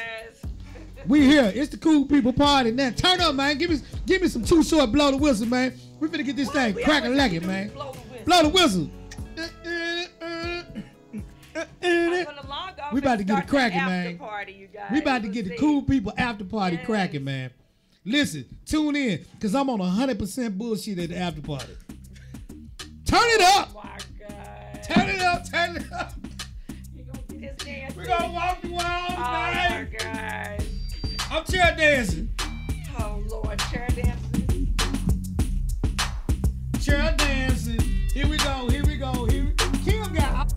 We here. It's the Cool People Party now. Turn up, man. Give me some Too Short, blow the whistle, man. We finna get this thing cracking like it, man. Blow the whistle. We about to get it cracking, man. We about to get the Cool People after party cracking, man. Listen, tune in, because I'm on 100% bullshit at the after party. Turn it up. Oh my God. Turn it up. Turn it up. We're going to walk the walls, oh man. My God. I'm chair dancing. Oh, Lord, chair dancing. Chair dancing. Here we go. Here we go. Here we go. Kim got.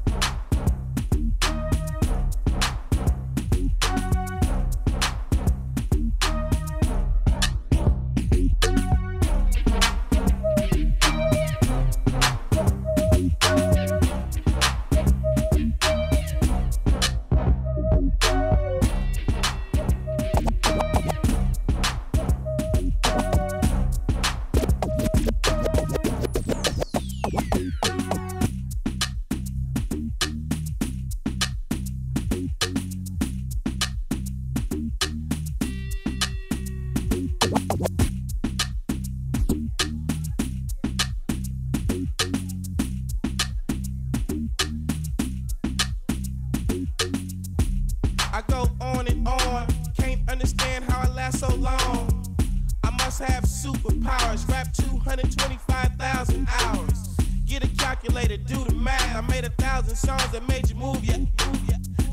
I go on and on, can't understand how I last so long. I must have superpowers, rap 225,000 hours. Get a calculator, do the math. I made 1,000 songs that made you move, yeah.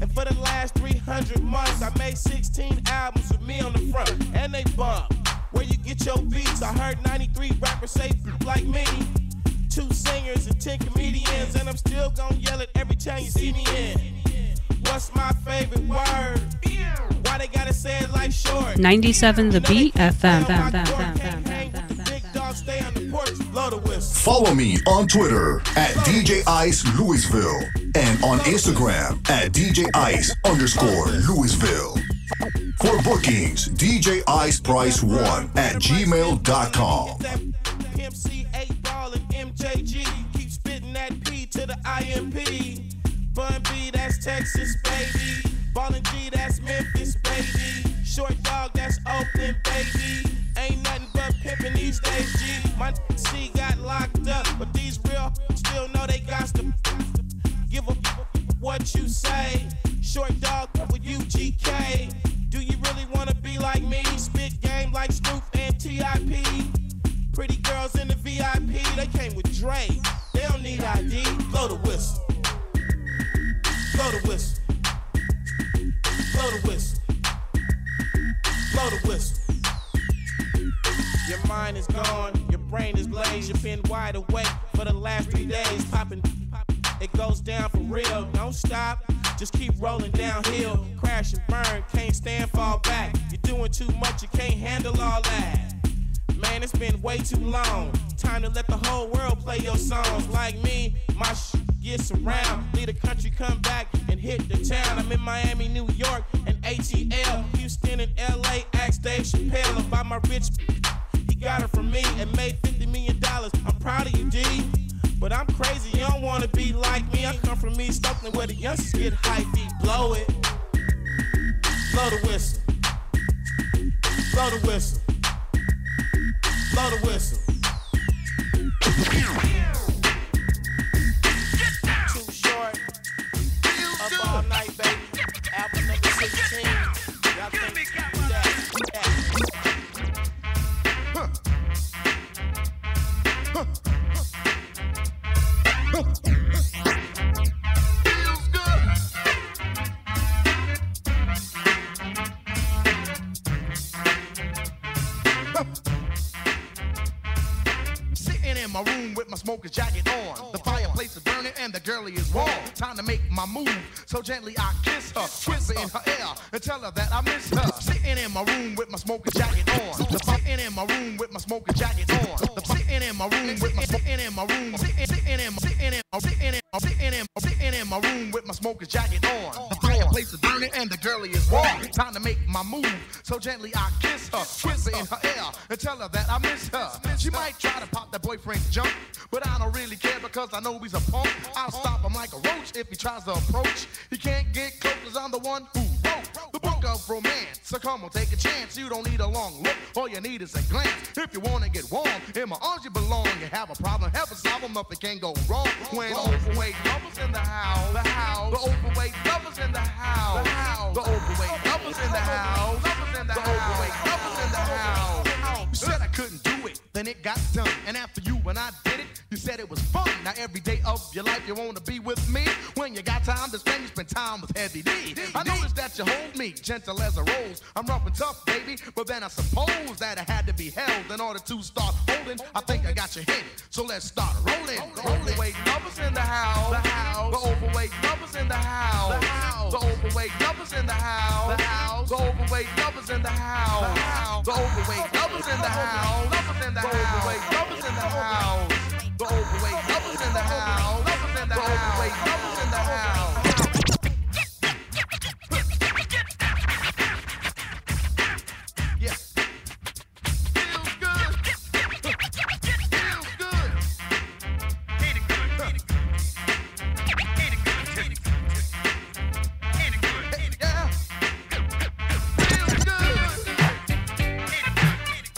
And for the last 300 months, I made 16 albums with me on the front, and they bump. Where you get your beats? I heard 93 rappers say like me. 2 singers and 10 comedians, and I'm still gonna yell it every time you see me in. What's my favorite word? Why they gotta say it like short? 97 The Beat FM. Big dog stay on the porch, blow the whistle. Follow me on Twitter at DJ Ice Louisville and on Instagram at DJ Ice_Louisville. For bookings, DJ Ice Price 1 at gmail.com. MC 8 Ball and MJG keep spitting that P to the IMP. Bun B, that's Texas, baby. Ballin' G, that's Memphis, baby. Short Dog, that's Oakland, baby. Ain't nothing but pimpin' these days, G. My C got locked up, but these real still know they got to give a what you say. Short Dog with UGK. Do you really wanna be like me? Spit game like Snoop and TIP. Pretty girls in the VIP, they came with Dre. They don't need ID. Blow the whistle. Blow the whistle. Blow the whistle. Blow the whistle. Your mind is gone, your brain is glazed. You've been wide awake for the last 3 days. Popping, it goes down for real. Don't stop, just keep rolling downhill. Crash and burn, can't stand, fall back. You're doing too much, you can't handle all that. Man, it's been way too long. Time to let the whole world play your songs. Like me, my gets around. Leave the country, come back and hit the town. I'm in Miami, New York, and ATL. Houston and LA, ask Dave Chappelle about my rich. He got it from me and made $50 million. I'm proud of you, D. But I'm crazy, you don't wanna be like me. I come from East Oakland where the youngsters get hypey. Blow it. Blow the whistle. Blow the whistle. Blow the whistle. Too short. Up all night, baby. Album number 16. Y'all think that? My room with my smoker's jacket on. The fireplace is burning and the girlie is warm. Time to make my move, so gently I kiss her, whisper in her ear and tell her that I miss her. Sitting in my room with my smoker's jacket on. Sitting in my room with my smoker's jacket on. Sitting in my room with my sitting in my room. Sitting in my room with my smoker's jacket on. The fireplace is burning and the girlie is warm. Time to make my move, so gently I kiss her, whisper in her ear and tell her that I miss her. She might try to pop that boyfriend jump, but I don't really care because I know he's a punk. I'll stop him like a roach if he tries to approach. He can't get close cause I'm the one who wrote the book of romance. So come on, take a chance. You don't need a long look, all you need is a glance. If you wanna get warm, in my arms you belong. You have a problem, have a solve them up, it can't go wrong. When overweight lovers in the house, the overweight lovers in the house, the overweight lovers in the house, the overweight lovers in the house. You said I couldn't do it, then it got done. And after you and I did it, you said it was fun. Now every day of your life you wanna be with me. When you got time to spend, you spend time with Heavy D. I noticed that you hold me gentle as a rose. I'm rough and tough, baby, but then I suppose that I had to be held in order to start holding. I think I got your hit, so let's start rolling. The overweight lovers in the house, the overweight lovers in the house, the overweight lovers in the house, the overweight lovers in the house, the overweight lovers in the house, the overweight lovers in the house, the overweight lovers in the house, the overweight lovers in the house. Yeah. Feels good. Feels good. Ain't it good? Ain't it good? Ain't it good? Ain't it good? Ain't it good? Yeah. Feels good.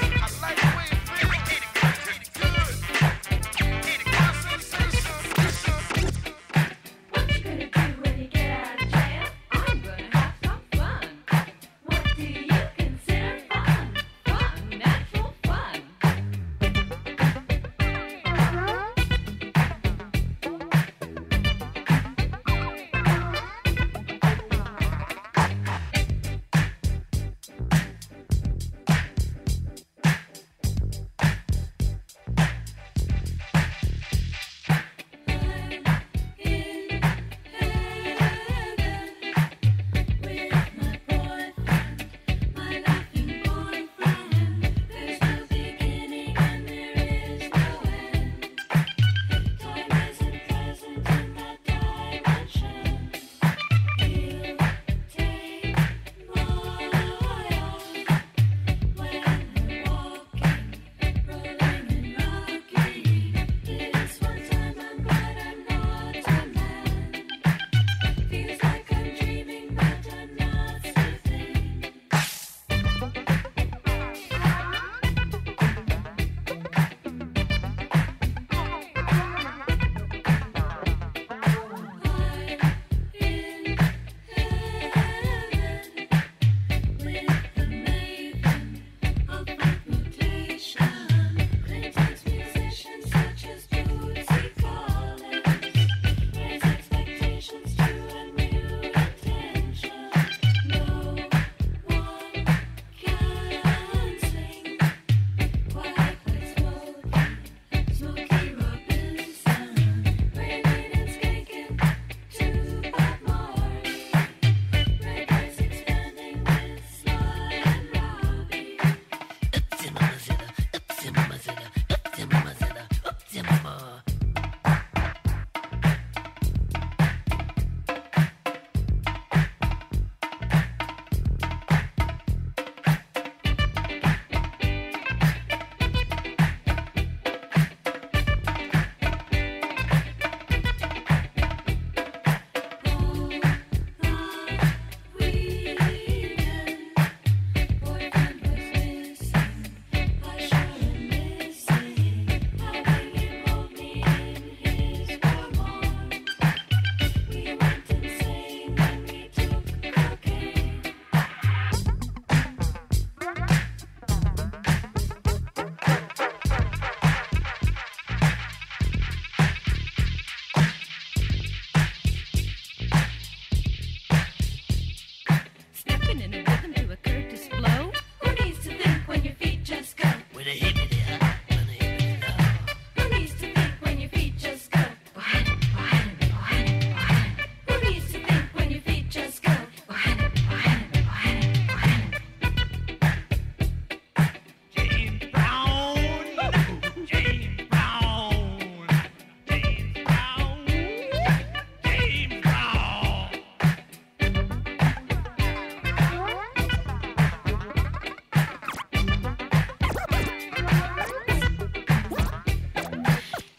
I like the way it feels. Ain't it good? Ain't it good? Ain't it good? Sensation. What you gonna do when moving in a rhythm to a Curtis blow. Who needs to think when your feet just go? With a hippity hop and a hippity low. Who needs to think when your feet just go? Behind it, behind it, behind it, behind it. Who needs to think when your feet just go? Behind it, behind it, behind it, behind it. James Brown, James Brown, James Brown, James Brown.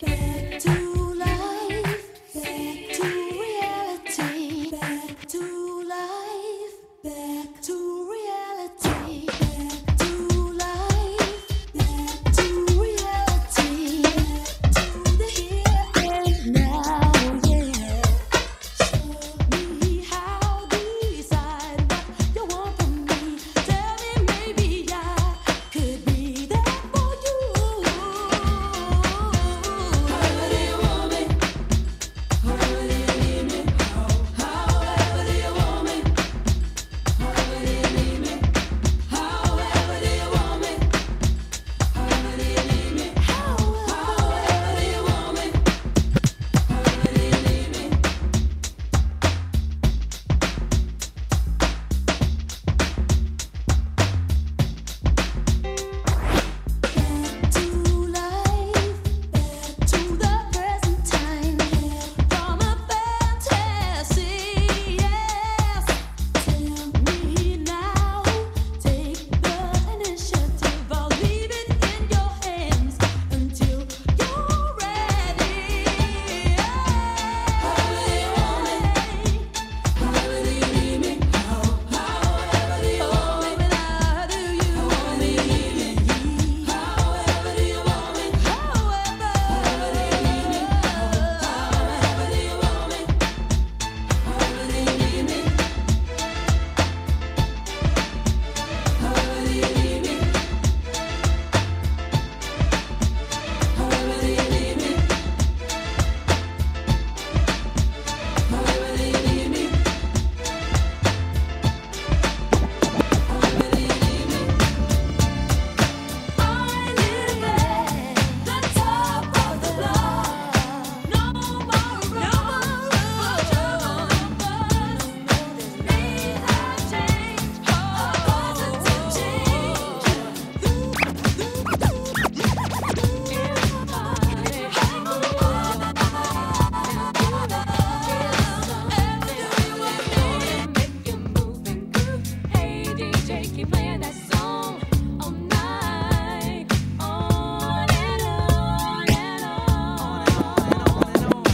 Back to life, back to reality, back to life, back to reality, back to life, back to reality, back to the here and now, yeah. Show me how to decide what you want from me. Tell me maybe I could be there for you. However do you want me? However do you need me? However do you want me? However do you need me? However do you want me? However do you need me? However do you want me? However do you need me? Back to life, back to the present time, from a fantasy, yes. Tell me now, take the initiative. I'll leave it in your hands until you're ready. However do you want me? However do you need me? However do you want me? However do you want me? However do you want me? However do you need me? However do you want me? However do you need me? However do you need me? However do you need me? However do you need me? However do you need me? I live at the top of the block. No more rules. Me have changed. A positive change. Hey DJ, keep playing that song all night, on and on and on and on and on.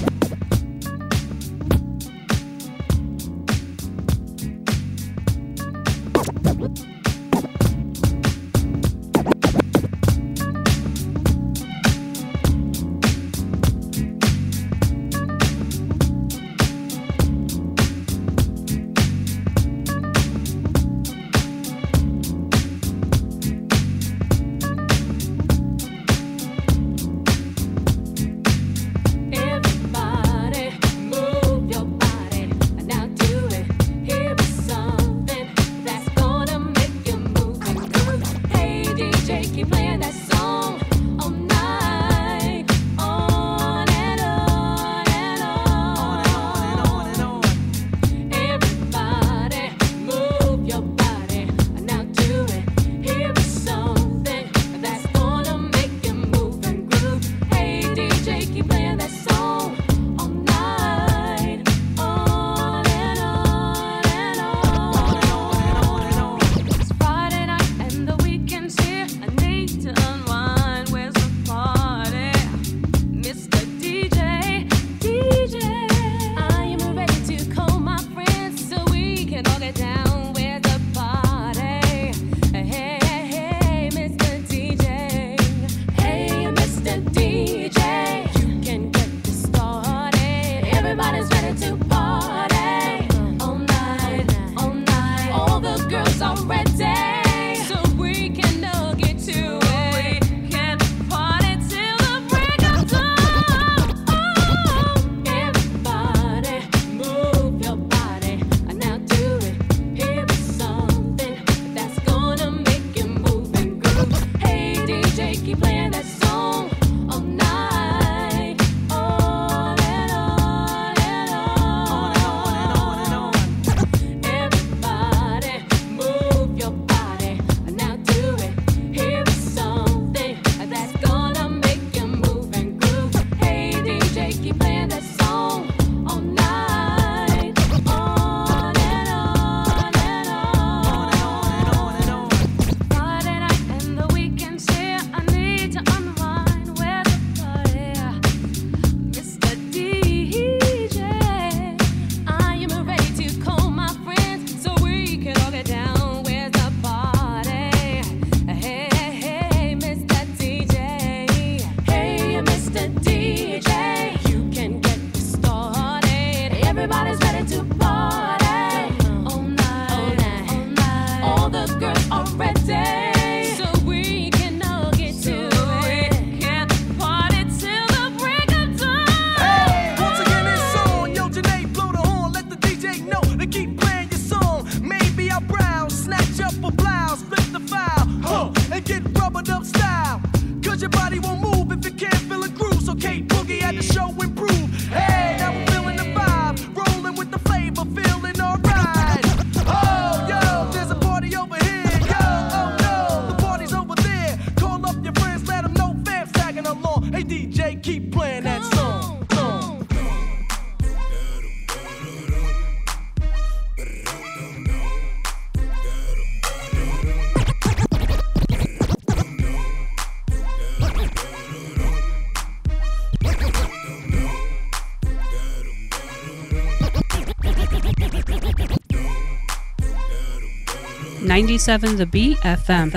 97 The Beat FM.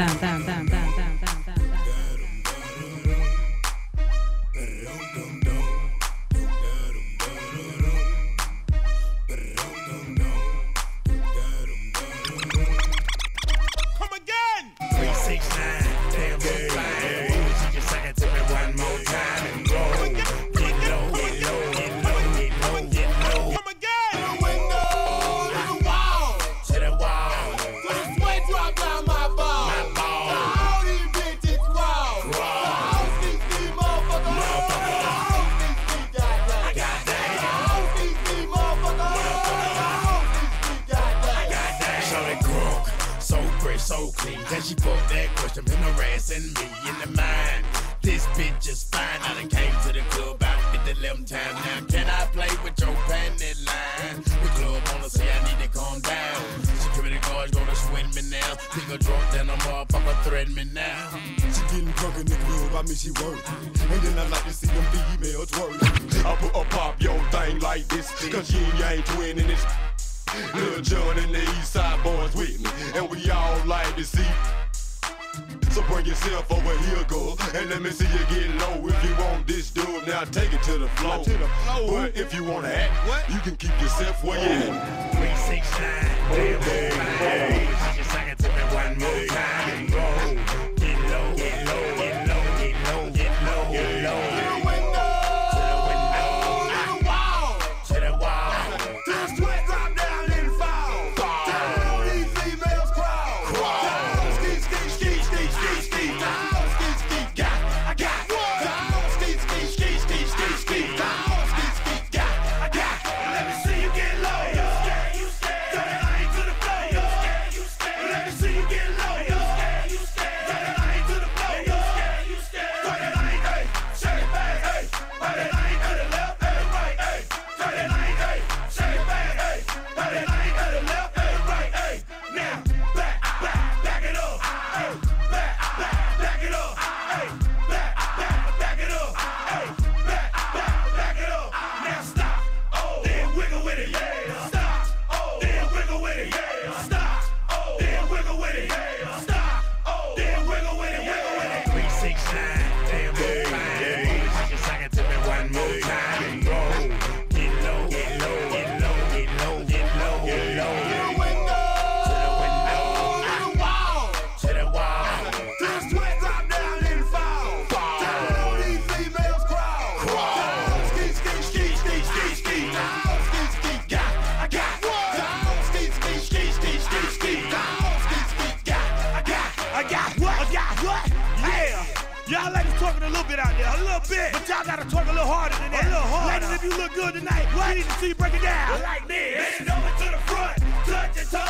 Come again! 369, damn good fine. She just sang it to me one more time and go. Get low, get low, get low, get low, get low. Come again! To the window, to the wall, to the wall. To the sweat drop down my ball. My ball. To all these bitches crawl. Crawl. To these motherfuckers. So clean, then she put that question in harassing me in the mind. This bitch is fine. I done came to the club about 50-11 times. Now can I play with your panty line? The club wanna say I need to calm down. Security guards gonna swing me now. Nigga drunk, then a motherfucker threaten me now. She getting drunk in the club, I mean she work. And then I like to see them females twerk. I put a pop your thing like this, cause you ain't twinning this. Lil John and the East Side boys with me, and we all like to see. So bring yourself over here, girl, and let me see you get low. If you want this dude, now take it to the floor. But if you wanna act, you can keep yourself where you at. 369, damn good fine. She just sang it to me one more time and go. Get low, get low, get low, get low, get low, get low. To the window, to the window, to the wall, to the wall. To the sweat drop down and fall. Down these females crawl. Down, ski, ski, ski, ski, ski, ski. Down, ski, ski, got, I got. Down, ski, ski, ski, ski, ski, ski. Down, ski, ski, got, I got. Let me see you get low. You scared, you scared. Turn the light to the floor. You scared, you scared. Let me see you get low. You scared, you scared. Turn the light to the floor. You scared, you scared. Turn the light, hey, shake it back, hey. Turn the light to the left and right, hey. Turn the light, hey, shake it back, hey. Turn the light to the left and right, hey. Now, back it up, hey. Back it up, hey. Back it up, hey. Back it up. Now stop, then wiggle with it, yeah. Stop, then wiggle with it, yeah. Stop, then wiggle with it, yeah. Stop, then wiggle with it, wiggle with it. 369, damn good fine. She just sang it to me one more time and go. Get low, get low, get low, get low, get low, get low. To the window, to the window, to the wall, to the wall. To the sweat drop down and fall. Down these females crawl. Down, ski, ski, ski, ski, ski, ski. Down, ski, ski, got, I got. Down, ski, ski, ski, ski, ski, ski. Down, ski, ski, got, I got. I got what? I got what? Yeah. Y'all ladies talking a little bit out there, a little bit. But y'all gotta talk a little harder than that. A little harder. Ladies, if you look good tonight, we need to see you break it down. Like this. Bend over to the front, touch your toes.